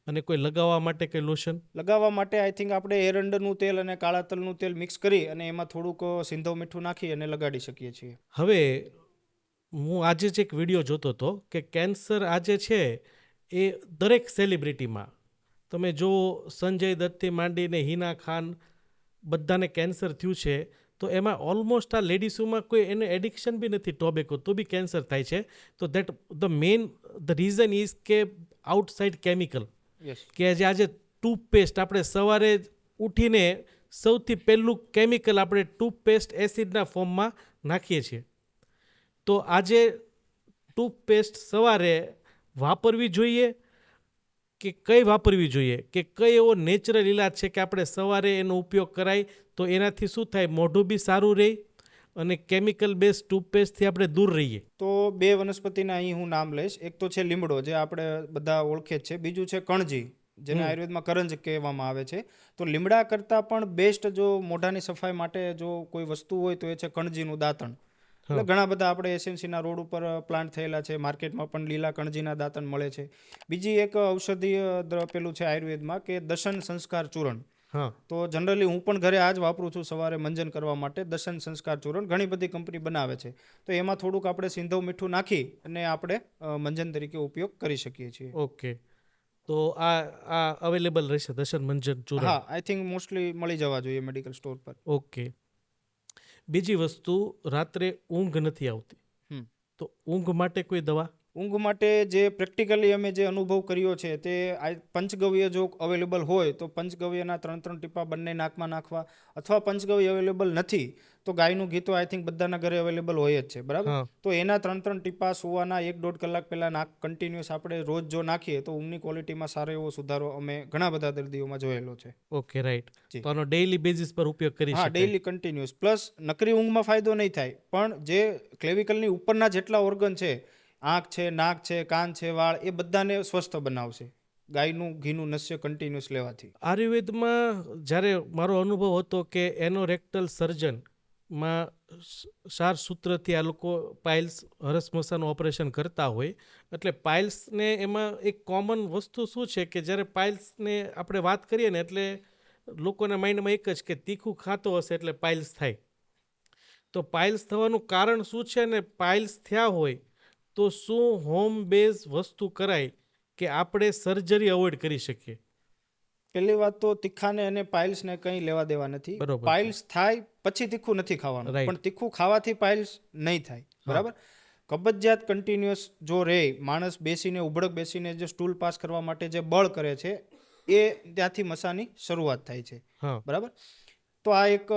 અને કોઈ લગાવવા માટે કંઈ લોશન? લગાવવા માટે આઈ થિંક આપણે એરંડનું તેલ અને કાળા તલનું તેલ મિક્સ કરી અને એમાં થોડુંક સિંધવ મીઠું નાખી અને લગાડી શકીએ છીએ. હવે હું આજે જ એક વિડીયો જોતો હતો કે કેન્સર આજે છે એ દરેક સેલિબ્રિટીમાં તમે જો સંજય દત્તથી માંડીને હિના ખાન બધાને કેન્સર થયું છે. તો એમાં ઓલમોસ્ટ આ લેડીઝોમાં કોઈ એને એડિક્શન બી નથી ટોબેકો, તો બી કેન્સર થાય છે. તો દેટ ધ રીઝન ઇઝ કે આઉટસાઇડ કેમિકલ. યસ. કે આજે ટૂથપેસ્ટ આપણે સવારે ઉઠીને સૌથી પહેલું કેમિકલ આપણે ટૂથપેસ્ટ એસિડના ફોર્મમાં નાખીએ છીએ. તો આજે ટૂથપેસ્ટ સવારે વાપરવી જોઈએ કે કઈ વાપરવી જોઈએ, કે કઈ એવો નેચરલ ઇલાજ છે કે આપણે સવારે એનો ઉપયોગ કરાય તો એનાથી શું થાય, મોઢું બી સારું રહે અને કેમિકલ બેઝ ટૂથપેસ્ટથી આપણે દૂર રહીએ? તો બે વનસ્પતિના અહીં હું નામ લઈશ. એક તો છે લીમડો, જે આપણે બધા ઓળખે જ છે. બીજું છે કણજી, જેને આયુર્વેદમાં કરંજ કહેવામાં આવે છે. તો લીમડા કરતાં પણ બેસ્ટ જો મોઢાની સફાઈ માટે જો કોઈ વસ્તુ હોય તો એ છે કણજીનું દાંતણ. એટલે ઘણા બધા આપણે એસએનસીના રોડ ઉપર પ્લાન્ટ થયેલા છે. માર્કેટમાં પણ લીલા કણજીના દાંતણ મળે છે. બીજી એક ઔષધીય પેલું છે આયુર્વેદમાં કે દશન સંસ્કાર ચૂર્ણ. હા. તો જનરલી હું પણ ઘરે આ જ વાપરું છું સવારે મંજન કરવા માટે. દશન સંસ્કાર ચૂર્ણ ઘણી બધી કંપની બનાવે છે. તો એમાં થોડુંક આપણે સિંધવ મીઠું નાખી અને આપણે મંજન તરીકે ઉપયોગ કરી શકીએ છીએ. ઓકે. તો આ અવેલેબલ રહેશે દશન મંજન ચૂર્ણ? હા, આઈ થિંક મોસ્ટલી મળી જવા જોઈએ મેડિકલ સ્ટોર પર. ઓકે. બીજી વસ્તુ, રાત્રે ઊંઘ નથી આવતી, હમ. તો ઊંઘ માટે કોઈ દવા? ઊંઘ માટે જે પ્રેક્ટિકલી અમે જે અનુભવ કર્યો છે તે પંચગવ્ય જો અવેલેબલ હોય તો પંચગવ્યના 3 ટીપા બંને નાકમાં નાખવા, અથવા પંચગવ્ય અવેલેબલ નથી તો ગાયનું ઘી તો આઈ થિંક બધાના ઘરે અવેલેબલ હોય જ છે, બરાબર. હા. તો એના 3 ટીપા સુવાના 1-1.5 કલાક પહેલાં નાક કન્ટિન્યુઅસ આપણે રોજ જો નાખીએ તો ઊંઘની ક્વોલિટીમાં સારો એવો સુધારો અમે ઘણા બધા દર્દીઓમાં જોયેલો છે. Okay, right. જી. તો આનો ડેઇલી બેઝિસ પર ઉપયોગ કરી હા, શકાય. Daily continuous. પ્લસ નકરી ઊંઘમાં ફાયદો નહીં થાય, પણ જે ક્લેવિકલની ઉપરના જેટલા ઓર્ગન છે, આંખ છે, નાક છે, કાન છે, વાળ, એ બધાને સ્વસ્થ બનાવશે ગાયનું ઘીનું નશ્ય કન્ટિન્યુઅસ લેવાથી. આયુર્વેદમાં જ્યારે મારો અનુભવ હતો કે એનોરેક્ટલ સર્જનમાં સારસૂત્રથી આ લોકો પાઇલ્સ હરસમસાનું ઓપરેશન કરતા હોય, એટલે પાઇલ્સને એમાં એક કોમન વસ્તુ શું છે કે જ્યારે પાઇલ્સને આપણે વાત કરીએ ને એટલે લોકોના માઇન્ડમાં એક જ કે તીખું ખાતો હશે એટલે પાઇલ્સ થાય. તો પાઇલ્સ થવાનું કારણ શું છે ને પાઇલ્સ થયા હોય તો શું હોમ બેઝ વસ્તુ કરાય કે આપણે સર્જરી અવોઇડ કરી શકીએ? પહેલી વાત તો તીખાને અને પાઇલ્સને કંઈ લેવા દેવા નથી. બરોબર. પાઇલ્સ થાય પછી તીખું નથી ખાવાનું, Right. પણ તીખું ખાવાથી પાઇલ્સ નહીં થાય, બરાબર. કબજિયાત કન્ટિન્યુઅસ જો રહે, માણસ બેસીને ઉભડક બેસીને જે સ્ટૂલ પાસ કરવા માટે જે બળ કરે છે એ ત્યાંથી મસાની શરૂઆત થાય છે, હા. બરાબર. તો આ એક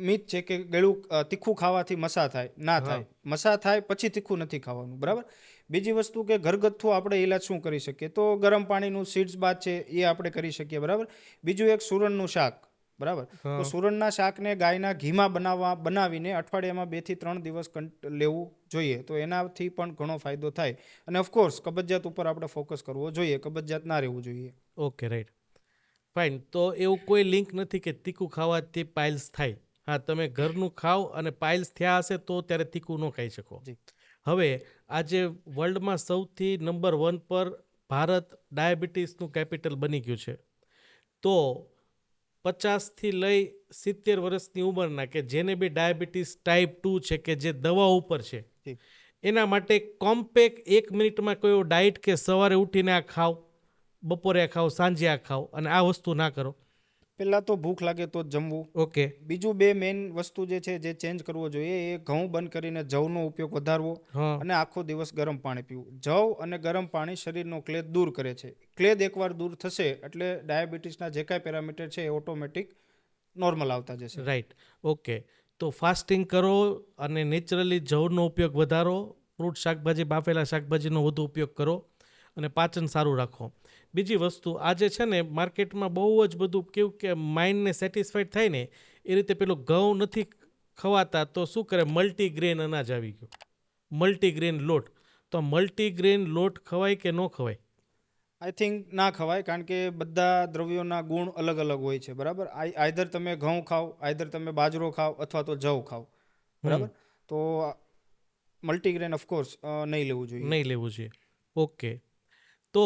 મિથ છે કે ગળું તીખું ખાવાથી મસા થાય, ના થાય. મસા થાય પછી તીખું નથી ખાવાનું, બરાબર. બીજી વસ્તુ કે ઘરગથ્થુ આપણે ઇલાજ શું કરી શકીએ, તો ગરમ પાણીનું સીડ્સ બાથ છે એ આપણે કરી શકીએ, બરાબર. બીજું એક સુરણનું શાક, બરાબર. તો સુરણના શાકને ગાયના ઘીમાં બનાવીને અઠવાડિયામાં 2 થી 3 દિવસ લેવું જોઈએ, તો એનાથી પણ ઘણો ફાયદો થાય. અને ઓફકોર્સ કબજિયાત ઉપર આપણે ફોકસ કરવો જોઈએ, કબજિયાત ના રહેવું જોઈએ. Okay, right, fine. તો એવું કોઈ લિંક નથી કે તીખું ખાવાથી પાઇલ્સ થાય. હા, તમે ઘરનું ખાઓ અને પાઇલ્સ થયા હશે તો ત્યારે તીખું ન ખાઈ શકો. જી. હવે આજે વર્લ્ડમાં સૌથી નંબર 1 પર ભારત ડાયાબિટીસનું કેપિટલ બની ગયું છે. તો 50થી લઈ 70 વર્ષની ઉંમરના કે જેને બી ડાયાબિટીસ ટાઈપ 2 છે કે જે દવા ઉપર છે, જી. એના માટે કોમ્પેક્ટ 1 મિનિટમાં કયો ડાયટ કે સવારે ઉઠીને આ ખાઓ, બપોરે આ ખાઓ, સાંજે આ ખાઓ અને આ વસ્તુ ના કરો. પહેલાં તો ભૂખ લાગે તો જ જમવું. ઓકે. બીજું 2 મેઇન વસ્તુ જે છે જે ચેન્જ કરવો જોઈએ એ ઘઉં બંધ કરીને જવનો ઉપયોગ વધારવો હા. અને આખો દિવસ ગરમ પાણી પીવું. જવ અને ગરમ પાણી શરીરનો ક્લેદ દૂર કરે છે. ક્લેદ એકવાર દૂર થશે એટલે ડાયાબિટીસના જે કાંઈ પેરામીટર છે એ ઓટોમેટિક નોર્મલ આવતા જશે. રાઈટ. ઓકે. તો ફાસ્ટિંગ કરો અને નેચરલી જવનો ઉપયોગ વધારો, ફ્રૂટ શાકભાજી, બાફેલા શાકભાજીનો વધુ ઉપયોગ કરો અને પાચન સારું રાખો. બીજી વસ્તુ, આજે છે ને માર્કેટમાં બહુ જ બધું કેવું કે માઇન્ડને સેટિસ્ફાઈડ થાય ને એ રીતે પેલું ઘઉં નથી ખવાતા તો શું કરે, મલ્ટીગ્રેન અનાજ આવી ગયું, મલ્ટીગ્રેન લોટ. તો મલ્ટીગ્રેન લોટ ખવાય કે ન ખવાય? આઈ થિંક ના ખવાય, કારણ કે બધા દ્રવ્યોના ગુણ અલગ અલગ હોય છે, બરાબર. આઈધર તમે ઘઉં ખાઓ, આઈધર તમે બાજરો ખાઓ અથવા તો જવ ખાઓ, બરાબર. તો મલ્ટીગ્રેન ઓફકોર્સ નહીં લેવું જોઈએ. નહીં લેવું જોઈએ. ઓકે. તો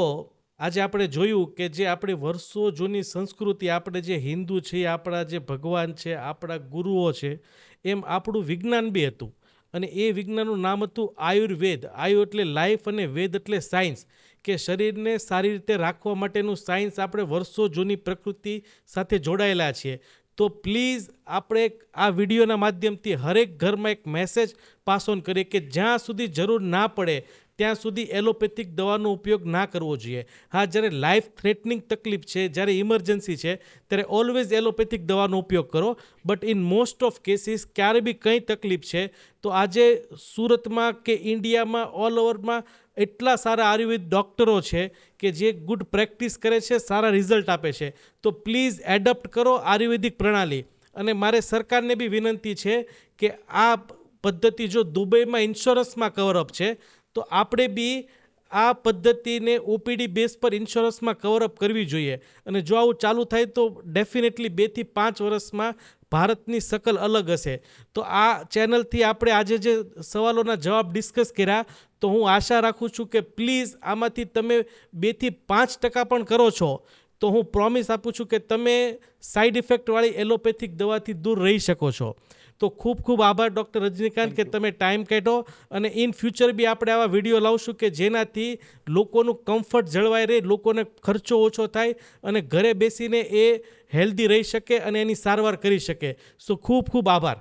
આજે આપણે જોયું કે જે આપણી વર્ષો જૂની સંસ્કૃતિ, આપણે જે હિન્દુ છીએ, આપણા જે ભગવાન છે, આપણા ગુરુઓ છે, એમ આપણું વિજ્ઞાન બી હતું. અને એ વિજ્ઞાનનું નામ હતું આયુર્વેદ. આયુ એટલે લાઈફ અને વેદ એટલે સાયન્સ, કે શરીરને સારી રીતે રાખવા માટેનું સાયન્સ. આપણે વર્ષો જૂની પ્રકૃતિ સાથે જોડાયેલા છીએ. તો પ્લીઝ આપણે આ વિડીયોના માધ્યમથી હરેક ઘરમાં એક મેસેજ પાસ ઓન કરીએ કે જ્યાં સુધી જરૂર ના પડે ત્યાં સુધી એલોપેથિક દવાનો ઉપયોગ ના કરવો જોઈએ. હા, જ્યારે લાઈફ થ્રેટનિંગ તકલીફ છે, જ્યારે ઇમરજન્સી છે, ત્યારે ઓલવેઝ એલોપેથિક દવાનો ઉપયોગ કરો. But in most of cases ક્યારે બી કંઈ તકલીફ છે તો આજે સુરતમાં કે ઇન્ડિયામાં ઓલ ઓવરમાં એટલા સારા આયુર્વેદ ડૉક્ટરો છે કે જે ગુડ પ્રેક્ટિસ કરે છે, સારા રિઝલ્ટ આપે છે. તો પ્લીઝ એડપ્ટ કરો આયુર્વેદિક પ્રણાલી. અને મારે સરકારને બી વિનંતી છે કે આ પદ્ધતિ જો દુબઈમાં ઇન્સ્યોરન્સમાં કવરઅપ છે તો આપણે બી આ પદ્ધતિને ઓપીડી બેઝ પર ઇન્સ્યોરન્સમાં કવરઅપ કરવી જોઈએ. અને જો આવું ચાલુ થાય તો ડેફિનેટલી 2 થી 5 વર્ષમાં ભારતની શકલ અલગ હશે. તો આ ચેનલથી આપણે આજે જે સવાલોના જવાબ ડિસ્કસ કર્યા, તો હું આશા રાખું છું કે પ્લીઝ આમાંથી તમે 2 થી 5% પણ કરો છો તો હું પ્રોમિસ આપું છું કે તમે સાઈડ ઇફેક્ટવાળી એલોપેથિક દવાથી દૂર રહી શકો છો. તો ખૂબ ખૂબ આભાર ડૉક્ટર રજનીકાંત કે તમે ટાઈમ કાઢો. અને ઇન ફ્યુચર બી આપણે આવા વિડીયો લાવશું કે જેનાથી લોકોનું કમ્ફર્ટ જળવાઈ રહે, લોકોને ખર્ચો ઓછો થાય અને ઘરે બેસીને એ હેલ્ધી રહી શકે અને એની સારવાર કરી શકે. સો ખૂબ ખૂબ આભાર.